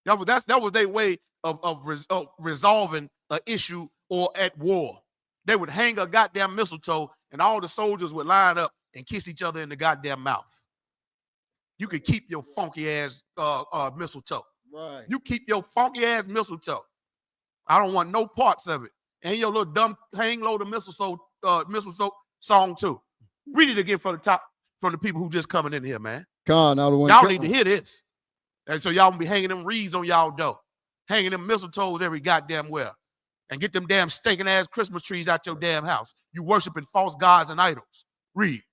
That was their way of resolving an issue or at war. They would hang a goddamn mistletoe and all the soldiers would line up and kiss each other in the goddamn mouth. You could keep your funky ass mistletoe. Right. You keep your funky ass mistletoe. I don't want no parts of it. And your little dumb hang low the mistletoe song too. Read it again from the people who just coming in here, man. Y'all need to hear this. And so y'all be hanging them wreaths on y'all door, hanging them mistletoes every goddamn where, and get them damn stinking ass Christmas trees out your damn house. You worshiping false gods and idols. Read.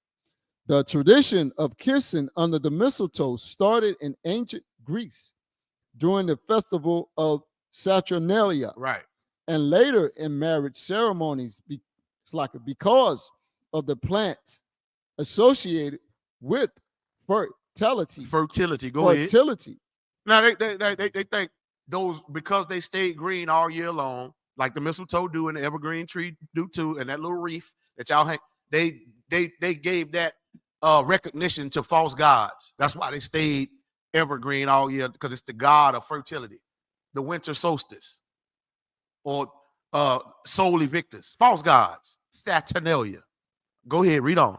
The tradition of kissing under the mistletoe started in ancient Greece during the festival of Saturnalia. Right. And later in marriage ceremonies, because of the plants associated with fertility. Go ahead. Fertility. Now they think those, because they stayed green all year long, like the mistletoe do and the evergreen tree do too, and that little wreath that y'all hang, they gave that recognition to false gods. That's why they stayed evergreen all year, because it's the god of fertility, the winter solstice. Or Sol Invictus, false gods, Saturnalia. Go ahead, read on.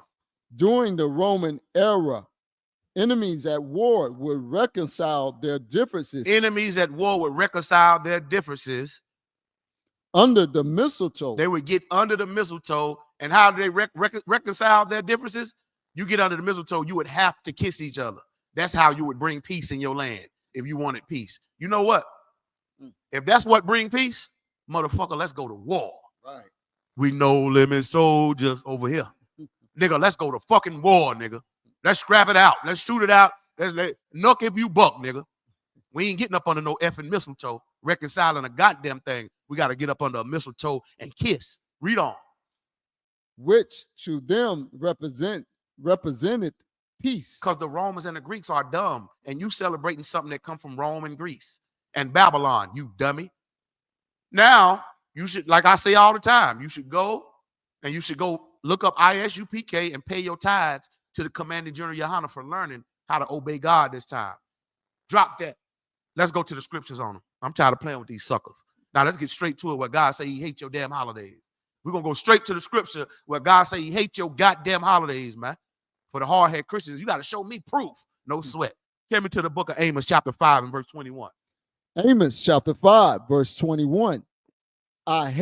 During the Roman era, enemies at war would reconcile their differences. Enemies at war would reconcile their differences under the mistletoe. They would get under the mistletoe. And how do they reconcile their differences? You get under the mistletoe, you would have to kiss each other. That's how you would bring peace in your land if you wanted peace. You know what? If that's what bring peace, motherfucker, let's go to war. Right. We no limit soldiers over here. Nigga, let's go to fucking war, nigga. Let's scrap it out. Let's shoot it out. Let's knock if you buck, nigga. We ain't getting up under no effing mistletoe, reconciling a goddamn thing. We got to get up under a mistletoe and kiss. Read on. Which to them represented peace. Because the Romans and the Greeks are dumb, and you celebrating something that come from Rome and Greece and Babylon, you dummy. Now, you should, like I say all the time, you should go look up ISUPK and pay your tithes to the Commanding General Yohana for learning how to obey God this time. Drop that. Let's go to the scriptures on them. I'm tired of playing with these suckers. Now let's get straight to it where God say he hates your damn holidays. We're going to go straight to the scripture where God say he hates your goddamn holidays, man. For the hard-headed Christians, you got to show me proof. No sweat. Get me to the book of Amos chapter 5 and verse 21. Amos chapter 5 verse 21. I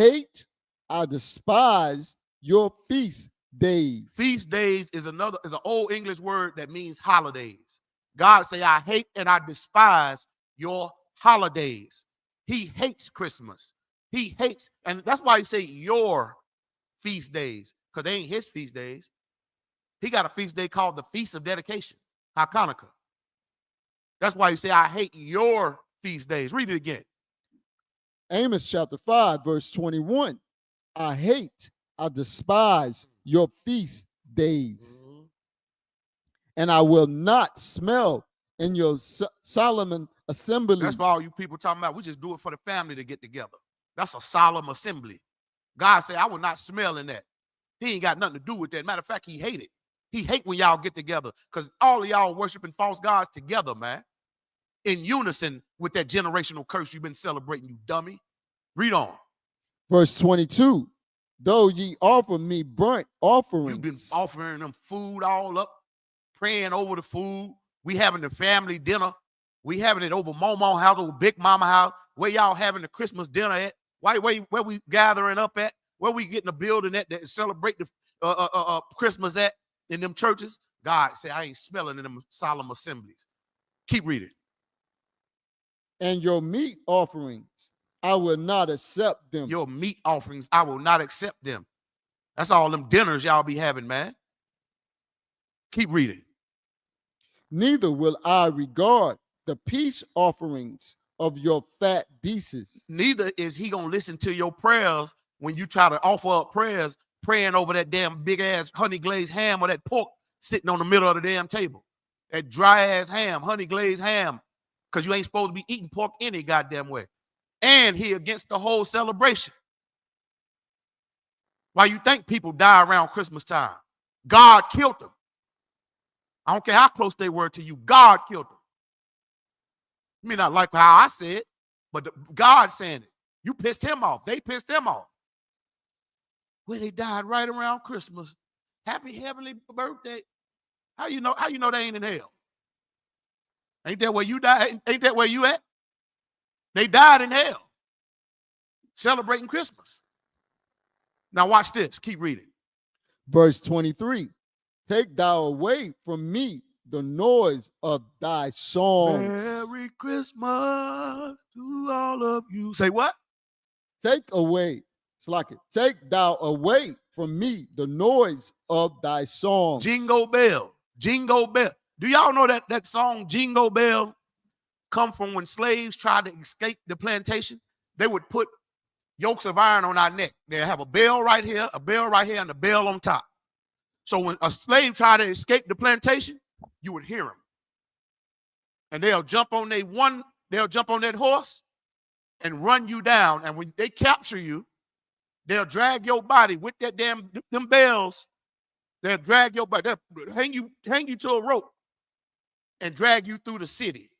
despise your feast days. Feast days is an old English word that means holidays. God say, I hate and I despise your holidays. He hates Christmas. He hates, and that's why he say your feast days, because they ain't his feast days. He got a feast day called the Feast of Dedication, Hanukkah. That's why he say, I hate your feast days. Read it again. Amos chapter 5 verse 21. I despise your feast days. And I will not smell in your solemn assembly. That's for all you people talking about. We just do it for the family to get together. That's a solemn assembly. God said, I will not smell in that. He ain't got nothing to do with that. Matter of fact, he hate it. He hate when y'all get together because all of y'all worshiping false gods together, man. In unison with that generational curse you've been celebrating, you dummy. Read on. Verse 22. Though ye offer me burnt offerings. You've been offering them food all up, praying over the food. We having the family dinner. We having it over Momo house, over Big Mama house. Where y'all having the Christmas dinner at? Where we gathering up at? Where we getting a building at that celebrate the Christmas at in them churches? God say, I ain't smelling in them solemn assemblies. Keep reading. And your meat offerings, I will not accept them. Your meat offerings, I will not accept them. That's all them dinners y'all be having, man. Keep reading. Neither will I regard the peace offerings of your fat beasts. Neither is he going to listen to your prayers when you try to offer up prayers, praying over that damn big ass honey glazed ham or that pork sitting on the middle of the damn table. That dry ass ham, honey glazed ham, because you ain't supposed to be eating pork any goddamn way. And he against the whole celebration. Why you think people die around Christmas time? God killed them. I don't care how close they were to you. God killed them. You may not like how I said it, but God saying it. You pissed him off. They pissed him off. Well, they died right around Christmas. Happy heavenly birthday. How you know they ain't in hell? Ain't that where you died? Ain't that where you at? They died in hell. Celebrating Christmas. Now watch this. Keep reading. Verse 23. Take thou away from me the noise of thy song. Merry Christmas to all of you. Say what? Take away. It's like it. Take thou away from me the noise of thy song. Jingle bell. Jingle bell. Do y'all know that song Jingle Bell come from when slaves tried to escape the plantation? They would put yokes of iron on our neck. They'll have a bell right here, and a bell on top. So when a slave tried to escape the plantation, you would hear him. And they'll jump on that horse and run you down. And when they capture you, they'll drag your body with them bells. They'll drag your body. They'll hang you to a rope and drag you through the city.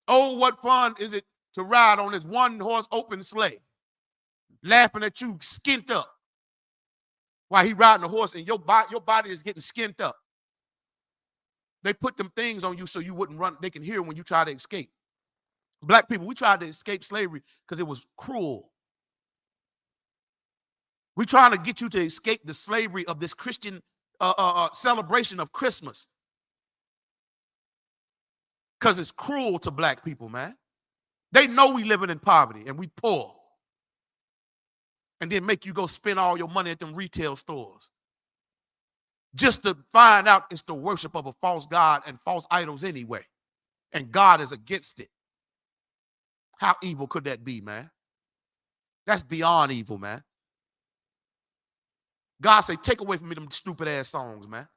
Oh, what fun is it to ride on this one horse open sleigh, laughing at you skint up while he riding the horse and your body is getting skint up. They put them things on you so you wouldn't run. They can hear when you try to escape. Black people, we tried to escape slavery because it was cruel. We're trying to get you to escape the slavery of this Christian celebration of Christmas. Because it's cruel to black people, man. They know we living in poverty and we poor. And then make you go spend all your money at them retail stores. Just to find out it's the worship of a false god and false idols anyway. And God is against it. How evil could that be, man? That's beyond evil, man. God say, take away from me them stupid ass songs, man.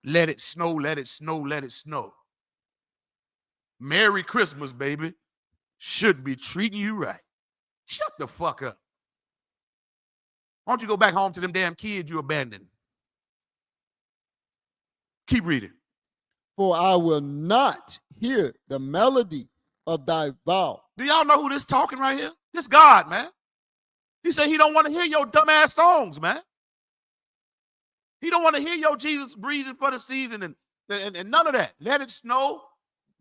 Let it snow, let it snow, let it snow. Merry Christmas, baby. Should be treating you right. Shut the fuck up. Why don't you go back home to them damn kids you abandoned? Keep reading. For I will not hear the melody of thy vow. Do y'all know who this talking right here? This God, man. He said he don't want to hear your dumbass songs, man. He don't want to hear your Jesus breathing for the season and none of that. Let it snow,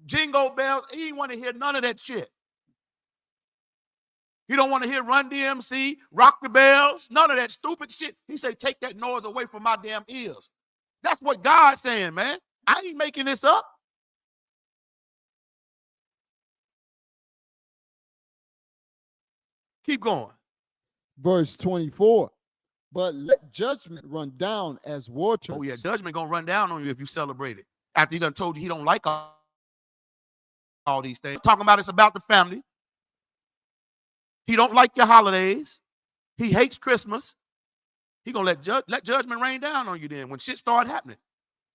jingle bells. He didn't want to hear none of that shit. He don't want to hear Run DMC, Rock the Bells, none of that stupid shit. He said, take that noise away from my damn ears. That's what God's saying, man. I ain't making this up. Keep going. Verse 24. But let judgment run down as waters. Oh, yeah, judgment going to run down on you if you celebrate it. After he done told you he don't like all these things. Talking about it's about the family. He don't like your holidays. He hates Christmas. He going to let judgment rain down on you then when shit start happening,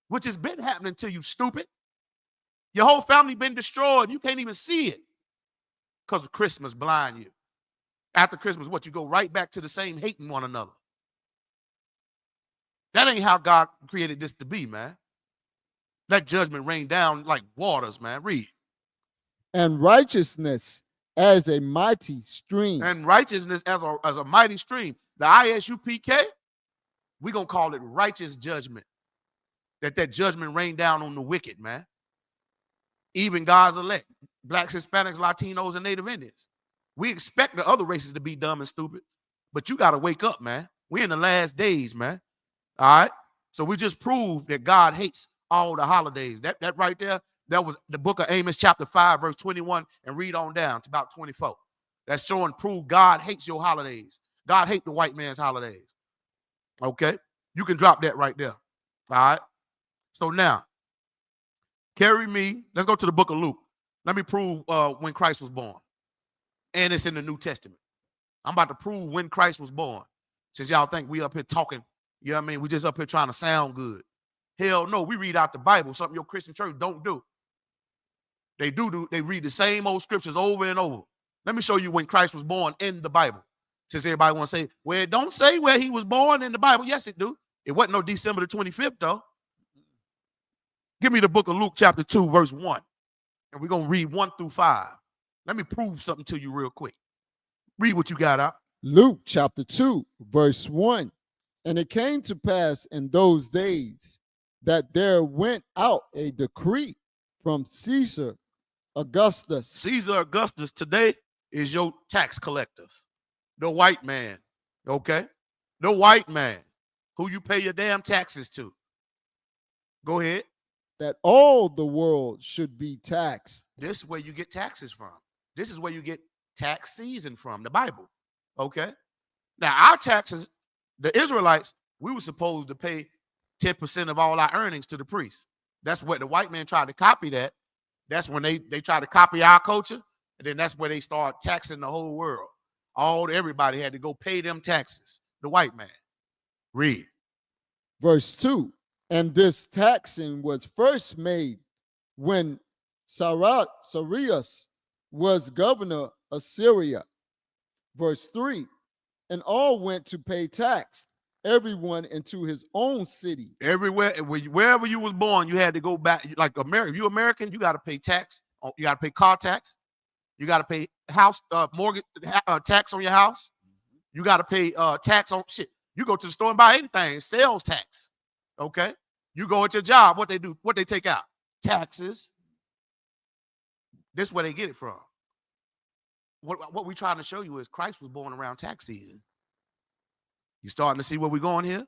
which has been happening to you, stupid. Your whole family been destroyed. You can't even see it because of Christmas blind you. After Christmas, what? You go right back to the same hating one another. That ain't how God created this to be, man. Let judgment rain down like waters, man. Read. And righteousness as a mighty stream. And righteousness as a mighty stream. The ISUPK, we're going to call it righteous judgment. That judgment rain down on the wicked, man. Even God's elect. Blacks, Hispanics, Latinos, and Native Indians. We expect the other races to be dumb and stupid. But you got to wake up, man. We're in the last days, man. All right? So we just proved that God hates all the holidays. That right there, that was the book of Amos chapter 5, verse 21, and read on down to about 24. That's showing proof God hates your holidays. God hates the white man's holidays. Okay? You can drop that right there. All right? So now, carry me. Let's go to the book of Luke. Let me prove when Christ was born. And it's in the New Testament. I'm about to prove when Christ was born. Since y'all think we up here talking, you know what I mean? We just up here trying to sound good. Hell no, we read out the Bible, something your Christian church don't do. They they read the same old scriptures over and over. Let me show you when Christ was born in the Bible. Since everybody want to say, well, it don't say where he was born in the Bible. Yes, it do. It wasn't no December the 25th, though. Give me the book of Luke chapter 2, verse 1. And we're going to read 1 through 5. Let me prove something to you real quick. Read what you got out. Luke chapter 2, verse 1. And it came to pass in those days that there went out a decree from Caesar Augustus. Caesar Augustus today is your tax collectors. The white man, okay? The white man who you pay your damn taxes to. Go ahead. That all the world should be taxed. This is where you get taxes from. This is where you get tax season from, the Bible, okay? Now, our taxes, the Israelites, we were supposed to pay 10% of all our earnings to the priests. That's what the white man tried to copy that. That's when they tried to copy our culture, and then that's where they start taxing the whole world. Everybody had to go pay them taxes, the white man. Read. Verse 2. And this taxing was first made when Cyrus was governor of Syria. Verse 3. And all went to pay tax, everyone into his own city. Everywhere, wherever you was born, you had to go back. Like America, if you're American, you got to pay tax. You got to pay car tax. You got to pay house mortgage tax on your house. You got to pay tax on shit. You go to the store and buy anything, sales tax. Okay. You go at your job, what they do, what they take out? Taxes. This is where they get it from. What we're trying to show you is Christ was born around tax season. You starting to see where we're going here?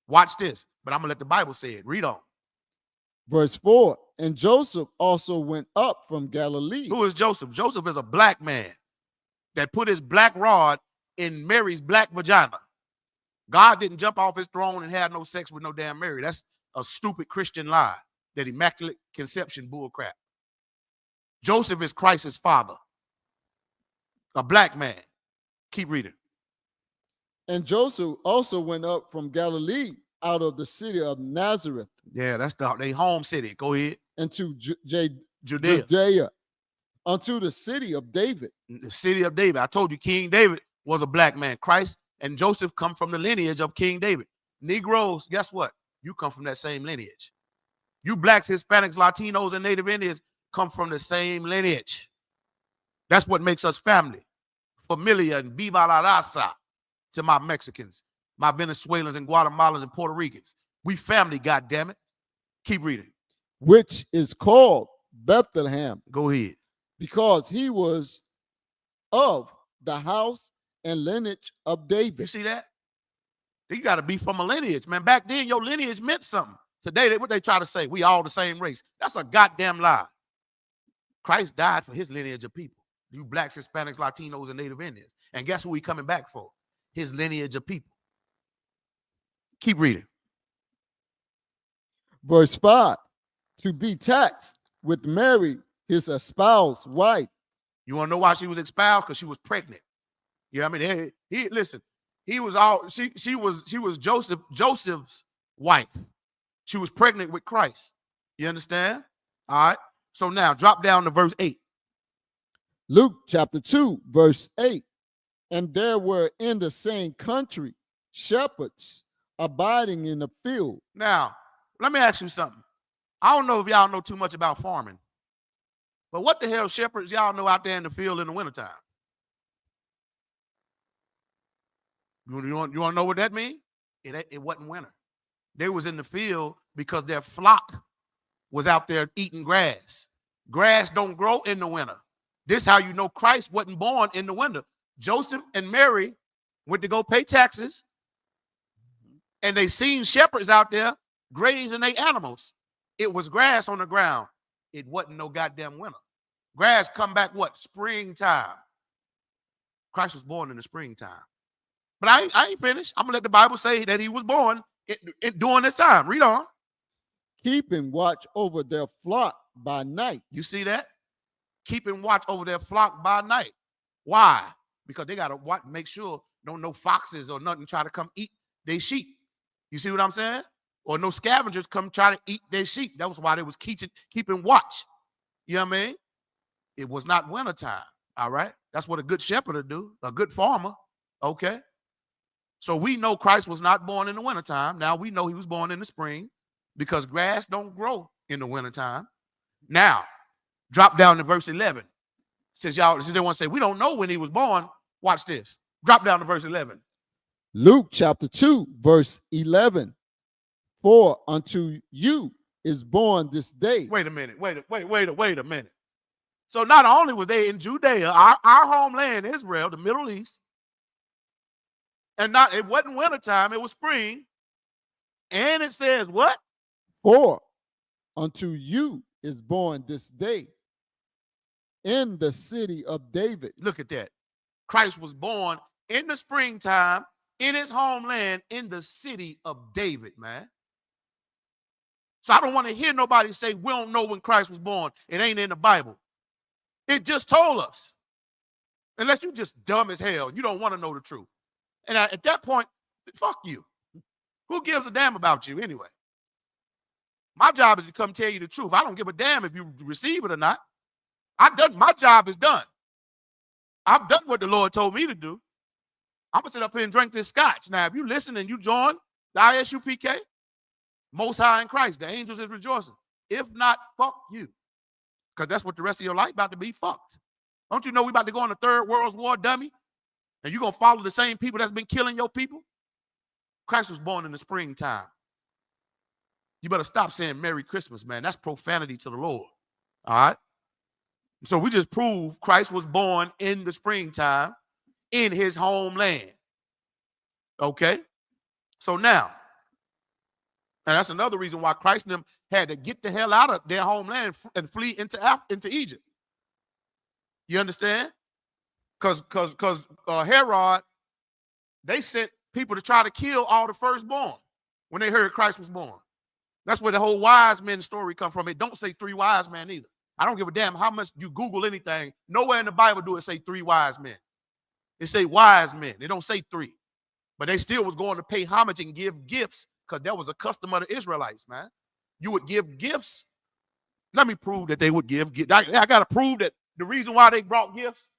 Watch this, but I'm going to let the Bible say it. Read on. Verse 4, and Joseph also went up from Galilee. Who is Joseph? Joseph is a black man that put his black rod in Mary's black vagina. God didn't jump off his throne and have no sex with no damn Mary. That's a stupid Christian lie, that immaculate conception bullcrap. Joseph is Christ's father, a black man. Keep reading. And Joseph also went up from Galilee out of the city of Nazareth. Yeah, that's their home city. Go ahead. Into Judea, unto the city of David. the city of David. I told you King David was a black man. Christ and Joseph come from the lineage of King David. Negroes, guess what? You come from that same lineage. You blacks, Hispanics, Latinos, and Native Indians come from the same lineage. That's what makes us family. Familia and viva la raza to my Mexicans, my Venezuelans and Guatemalans and Puerto Ricans. We family, goddammit. Keep reading. Which is called Bethlehem. Go ahead. Because he was of the house and lineage of David. You see that? You got to be from a lineage, man. Back then, your lineage meant something. Today, what they try to say, we all the same race. That's a goddamn lie. Christ died for his lineage of people. You blacks, Hispanics, Latinos, and Native Indians. And guess who he coming back for? His lineage of people. Keep reading. Verse 5, to be taxed with Mary, his espoused wife. You want to know why she was espoused? Because she was pregnant. You know what I mean? Listen, she was Joseph's wife. She was pregnant with Christ. You understand? All right. So now drop down to verse 8. Luke chapter 2, verse 8. And there were in the same country shepherds abiding in the field. Now, let me ask you something. I don't know if y'all know too much about farming, but what the hell shepherds y'all know out there in the field in the wintertime? You want to know what that means? It wasn't winter. They was in the field because their flock was out there eating grass. Grass don't grow in the winter. This is how you know Christ wasn't born in the winter. Joseph and Mary went to go pay taxes, and they seen shepherds out there grazing their animals. It was grass on the ground. It wasn't no goddamn winter. Grass come back what? Springtime. Christ was born in the springtime. But I ain't finished. I'm going to let the Bible say that he was born during this time. Read on. Keeping watch over their flock by night. You see that? Keeping watch over their flock by night. Why? Because they got to make sure no foxes or nothing try to come eat their sheep. You see what I'm saying? Or no scavengers come try to eat their sheep. That was why they was keeping watch. You know what I mean? It was not wintertime. All right? That's what a good shepherd would do, a good farmer. Okay? So we know Christ was not born in the wintertime. Now we know he was born in the spring because grass don't grow in the wintertime. Now, drop down to verse 11. Since they want to say, we don't know when he was born, watch this. Drop down to verse 11. Luke chapter 2, verse 11. For unto you is born this day. Wait a minute. Wait a minute. So not only were they in Judea, our homeland, Israel, the Middle East, and it wasn't wintertime, it was spring. And it says what? For unto you is born this day in the city of David. Look at that. Christ was born in the springtime in his homeland in the city of David, man. So I don't want to hear nobody say we don't know when Christ was born. It ain't in the Bible. It just told us. Unless you're just dumb as hell. You don't want to know the truth. And at that point, fuck you. Who gives a damn about you anyway? My job is to come tell you the truth. I don't give a damn if you receive it or not. My job is done. I've done what the Lord told me to do. I'm going to sit up here and drink this scotch. Now, if you listen and you join the ISUPK, Most High in Christ, the angels is rejoicing. If not, fuck you. Because that's what the rest of your life about to be, fucked. Don't you know we about to go on the Third World War, dummy? And you're going to follow the same people that's been killing your people? Christ was born in the springtime. You better stop saying Merry Christmas, man. That's profanity to the Lord. All right? So we just proved Christ was born in the springtime in his homeland. Okay? So now, and that's another reason why Christ and them had to get the hell out of their homeland and flee into Egypt. You understand? Because Herod, they sent people to try to kill all the firstborn when they heard Christ was born. That's where the whole wise men story come from. It don't say 3 wise men either. I don't give a damn how much you Google anything. Nowhere in the Bible do it say 3 wise men. It say wise men. It don't say 3. But they still was going to pay homage and give gifts because that was a custom of the Israelites, man. You would give gifts. Let me prove that they would give gifts. I got to prove that the reason why they brought gifts,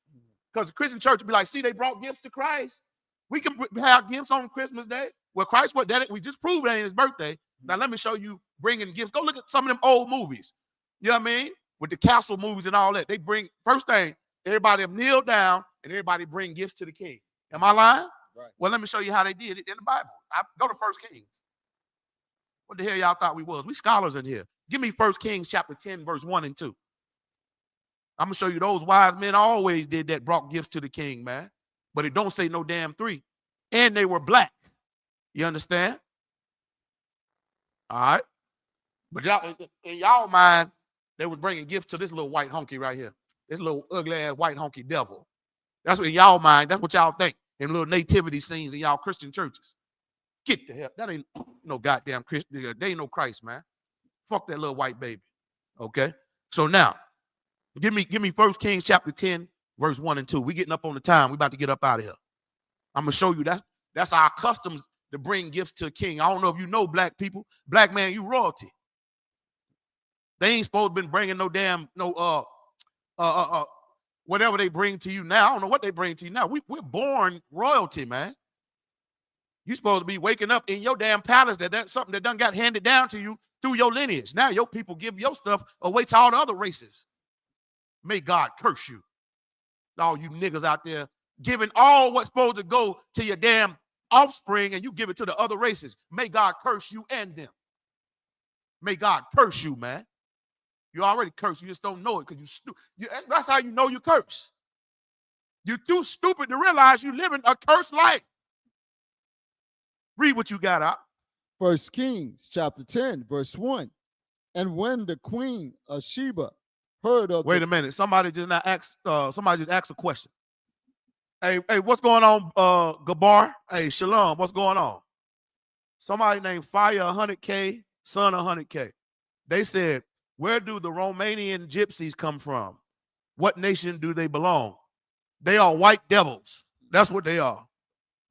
because the Christian church would be like, see, they brought gifts to Christ. We can have gifts on Christmas Day. Well, Christ, we just proved that in his birthday. Now, let me show you bringing gifts. Go look at some of them old movies. You know what I mean? With the castle movies and all that. They bring, first thing, everybody kneel down and everybody bring gifts to the king. Am I lying? Right. Well, let me show you how they did it in the Bible. Go to 1 Kings. What the hell y'all thought we was? We scholars in here. Give me 1 Kings chapter 10, verse 1 and 2. I'm going to show you those wise men always did that, brought gifts to the king, man. But it don't say no damn 3. And they were black. You understand? All right. But y'all, in y'all mind, they was bringing gifts to this little white honky right here. This little ugly ass white honky devil. That's what in y'all mind. That's what y'all think in little nativity scenes in y'all Christian churches. Get the hell. That ain't no goddamn Christian. They ain't no Christ, man. Fuck that little white baby. Okay. So now, give me 1 Kings chapter 10, verse 1 and 2. We getting up on the time. We about to get up out of here. I'm gonna show you that's our customs to bring gifts to a king. I don't know if you know black people. Black man, you royalty. They ain't supposed to be bringing no damn whatever they bring to you now. I don't know what they bring to you now. We're born royalty, man. You supposed to be waking up in your damn palace that's something that done got handed down to you through your lineage. Now your people give your stuff away to all the other races. May God curse you. All you niggas out there giving all what's supposed to go to your damn offspring and you give it to the other races. May God curse you and them. May God curse you, man. You already cursed. You just don't know it because that's how you know you curse. You're too stupid to realize you living a cursed life. Read what you got out. 1 Kings chapter 10, verse 1. And when the queen of Sheba heard of Wait a minute. Somebody just asked a question. Hey, what's going on, Gabar? Hey, Shalom, what's going on? Somebody named Fire 100K, Son 100K. They said, where do the Romanian gypsies come from? What nation do they belong? They are white devils. That's what they are.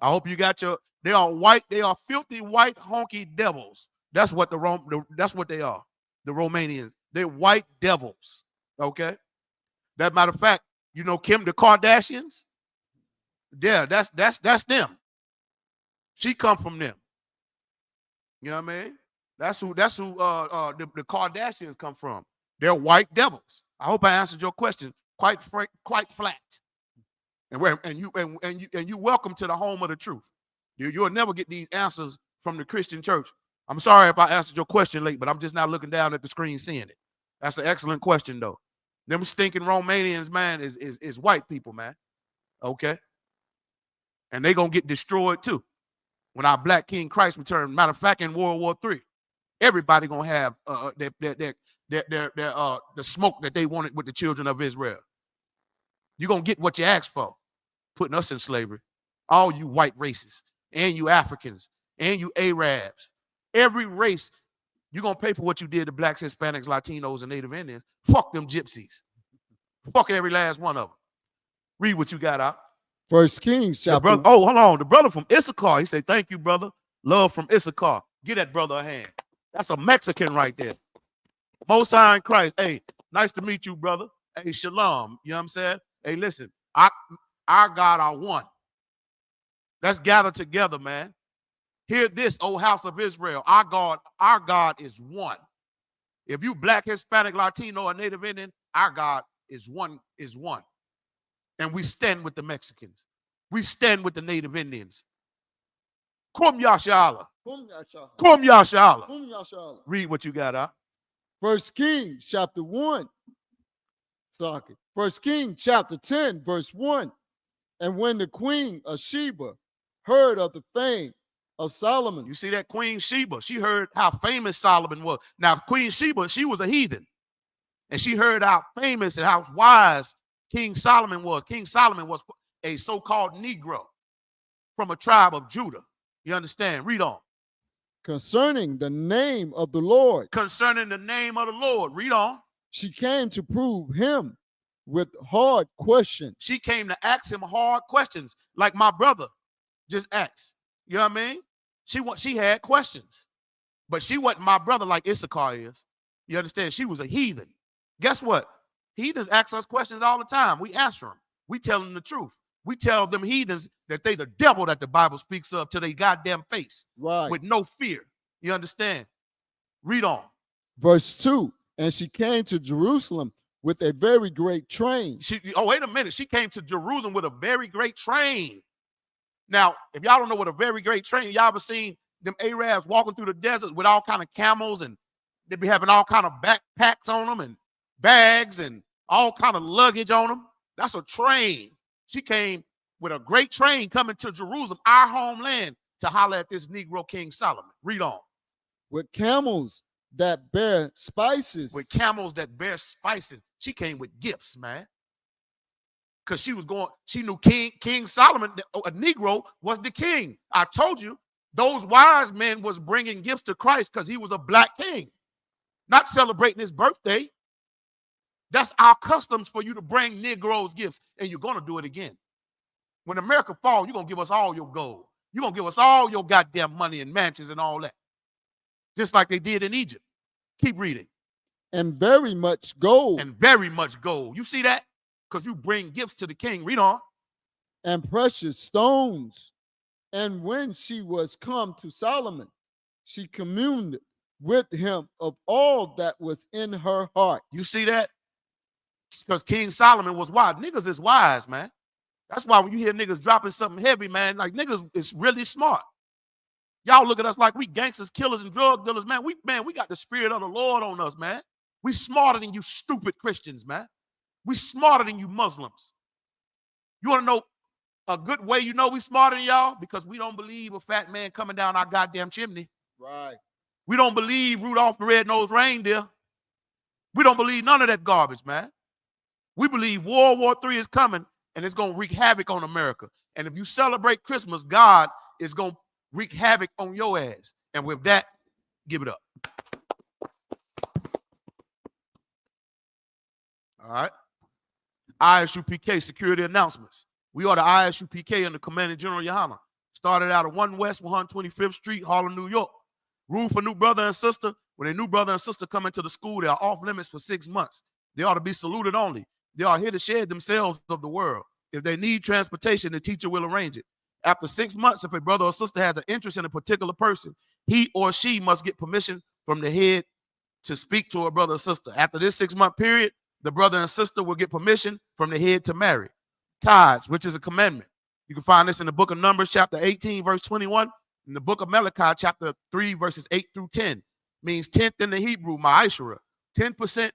I hope you got they are white, they are filthy white honky devils. That's what that's what they are. The Romanians. They're white devils. Okay? That matter of fact, you know Kim the Kardashians? Yeah, that's them. She come from them. You know what I mean? That's who the Kardashians come from. They're white devils. I hope I answered your question quite flat. And you welcome to the home of the truth. You'll never get these answers from the Christian church. I'm sorry if I answered your question late, but I'm just not looking down at the screen seeing it. That's an excellent question, though. Them stinking Romanians, man, is white people, man. Okay? And they're going to get destroyed, too, when our black King Christ returns. Matter of fact, in World War III, everybody going to have the smoke that they wanted with the children of Israel. You're going to get what you asked for, putting us in slavery. All you white races, and you Africans, and you Arabs. Every race, you're going to pay for what you did to blacks, Hispanics, Latinos, and Native Indians. Fuck them gypsies. Fuck every last one of them. Read what you got out. 1 Kings chapter. Hold on. The brother from Issachar, he said, thank you, brother. Love from Issachar. Give that brother a hand. That's a Mexican right there. Most High in Christ. Hey, nice to meet you, brother. Hey, shalom. You know what I'm saying? Hey, listen, our God are one. Let's gather together, man. Hear this, O house of Israel. Our God is one. If you black, Hispanic, Latino, or Native Indian, our God is one. And we stand with the Mexicans. We stand with the Native Indians. Kum Yashala. Kum Yashala. Read what you got, huh? 1 Kings chapter 1. Sorry. 1 Kings chapter 10, verse 1. And when the queen of Sheba heard of the fame of Solomon. You see that Queen Sheba, she heard how famous Solomon was. Now, Queen Sheba, she was a heathen. And she heard how famous and how wise King Solomon was. King Solomon was a so-called Negro from a tribe of Judah. You understand? Read on. Concerning the name of the Lord. Concerning the name of the Lord. Read on. She came to prove him with hard questions. She came to ask him hard questions, like my brother just asked. You know what I mean? She had questions. But she wasn't my brother like Issachar is. You understand? She was a heathen. Guess what? Heathens ask us questions all the time. We answer them. We tell them the truth. We tell them heathens that they the devil that the Bible speaks of to their goddamn face. Right. With no fear. You understand? Read on. Verse 2, and she came to Jerusalem with a very great train. Oh, wait a minute. She came to Jerusalem with a very great train. Now, if y'all don't know what a very great train, y'all ever seen them Arabs walking through the desert with all kind of camels, and they be having all kind of backpacks on them and bags and all kind of luggage on them? That's a train. She came with a great train coming to Jerusalem, our homeland, to holler at this Negro King Solomon. Read on. With camels that bear spices. With camels that bear spices. She came with gifts, man. Because she knew King Solomon, a Negro, was the king. I told you, those wise men was bringing gifts to Christ because he was a black king, not celebrating his birthday. That's our customs for you to bring Negroes gifts, and you're going to do it again. When America falls, you're going to give us all your gold. You're going to give us all your goddamn money and mansions and all that, just like they did in Egypt. Keep reading. And very much gold. And very much gold. You see that? Because you bring gifts to the king. Read on. And precious stones. And when she was come to Solomon, she communed with him of all that was in her heart. You see that? Because King Solomon was wise. Niggas is wise, man. That's why when you hear niggas dropping something heavy, man, like niggas is really smart. Y'all look at us like we gangsters, killers, and drug dealers, man. We got the spirit of the Lord on us, man. We smarter than you stupid Christians, man. We smarter than you Muslims. You want to know a good way you know we smarter than y'all? Because we don't believe a fat man coming down our goddamn chimney. Right. We don't believe Rudolph the Red-Nosed Reindeer. We don't believe none of that garbage, man. We believe World War III is coming and it's going to wreak havoc on America. And if you celebrate Christmas, God is going to wreak havoc on your ass. And with that, give it up. All right. ISUPK security announcements. We are the ISUPK under Commanding General Yohana. Started out at 1 West 125th Street, Harlem, New York. Rule for new brother and sister. When a new brother and sister come into the school, they are off limits for 6 months. They ought to be saluted only. They are here to shed themselves of the world. If they need transportation, the teacher will arrange it. After 6 months, if a brother or sister has an interest in a particular person, he or she must get permission from the head to speak to a brother or sister. After this 6-month period, the brother and sister will get permission from the head to marry. Tithes, which is a commandment. You can find this in the book of Numbers, chapter 18, verse 21. In the book of Malachi, chapter 3, verses 8 through 10. Means 10th in the Hebrew, ma'ashara. 10%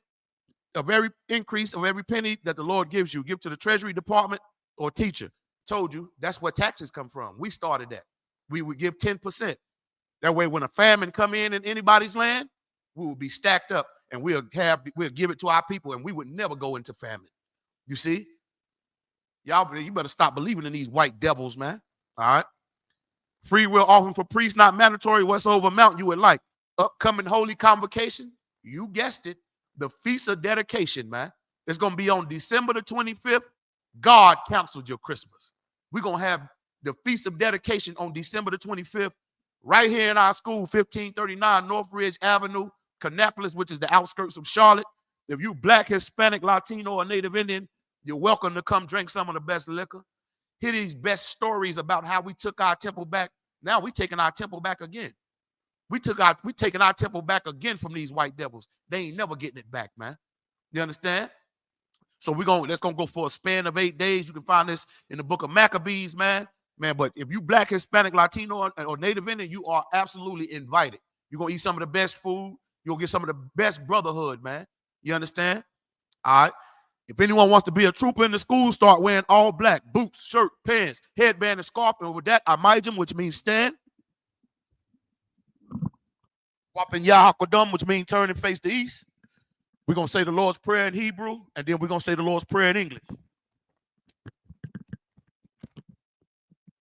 of every increase of every penny that the Lord gives you. Give to the Treasury Department or teacher. Told you, that's where taxes come from. We started that. We would give 10%. That way, when a famine come in anybody's land, we will be stacked up and we'll give it to our people and we would never go into famine. You see? Y'all, you better stop believing in these white devils, man. All right. Free will offering for priests, not mandatory. Whatsoever amount you would like. Upcoming holy convocation. You guessed it. The Feast of Dedication, man. It's going to be on December the 25th. God canceled your Christmas. We're going to have the Feast of Dedication on December the 25th right here in our school, 1539 North Ridge Avenue, Kannapolis, which is the outskirts of Charlotte. If you Black, Hispanic, Latino, or Native Indian, you're welcome to come drink some of the best liquor. Hear these best stories about how we took our temple back. Now we're taking our temple back again. We taking our temple back again from these white devils. They ain't never getting it back, man. You understand? So let's go for a span of 8 days. You can find this in the book of Maccabees, man. But if you Black, Hispanic, Latino, or Native Indian, you are absolutely invited. You're going to eat some of the best food. You'll get some of the best brotherhood, man. You understand? All right. If anyone wants to be a trooper in the school, start wearing all black, boots, shirt, pants, headband, and scarf. And with that, Imajim, which means stand. Wapin Yah HaKodam, which means turn and face the east. We're going to say the Lord's Prayer in Hebrew, and then we're going to say the Lord's Prayer in English.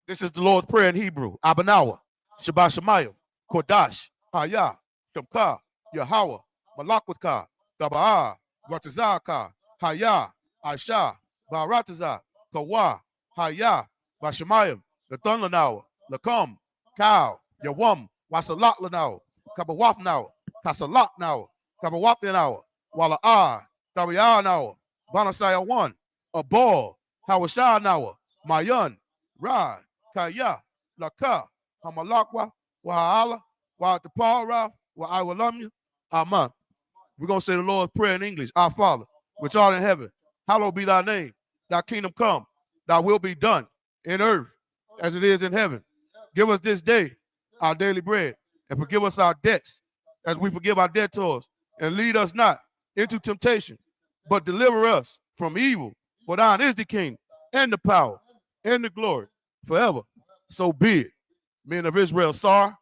This is the Lord's Prayer in Hebrew. Abanawa, Shabbat Shemayim, Kodash, Hayah, Shamka, Yahweh, Malakwatha, Taba'ah, Ratazaka, Hayah, Aisha, Barataza, Kawa, Hayah, Bashamayim, Lathunlanawa, Lakam, Cow, Yawam, Wasalat Lanawa, Kabawaf now, Kasalat now, Kabawaf now, Wala'ah, Tabiah now, Banasaya 1, Abor, Hawashah now, Mayan, Ra, Kaya, Laka, Hamalakwa, Wa'ala, Wa'atapara, Wa'awalamya, Aman. We're going to say the Lord's Prayer in English. Our Father, which art in heaven, hallowed be thy name. Thy kingdom come, thy will be done in earth as it is in heaven. Give us this day our daily bread, and forgive us our debts as we forgive our debtors. And lead us not into temptation, but deliver us from evil. For thine is the kingdom, and the power, and the glory, forever. So be it. Men of Israel, Sar.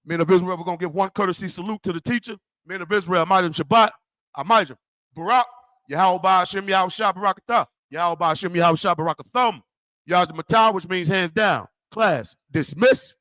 Men of Israel, we're going to give one courtesy salute to the teacher. Men of Israel, Amajim Shabbat, Amajim, Barak, Yahweh Hashem, Yahweh Shah, Barakatah, Yahweh Hashem, Yahweh Shah, Barakathum, Yazim Matah, which means hands down. Class dismissed.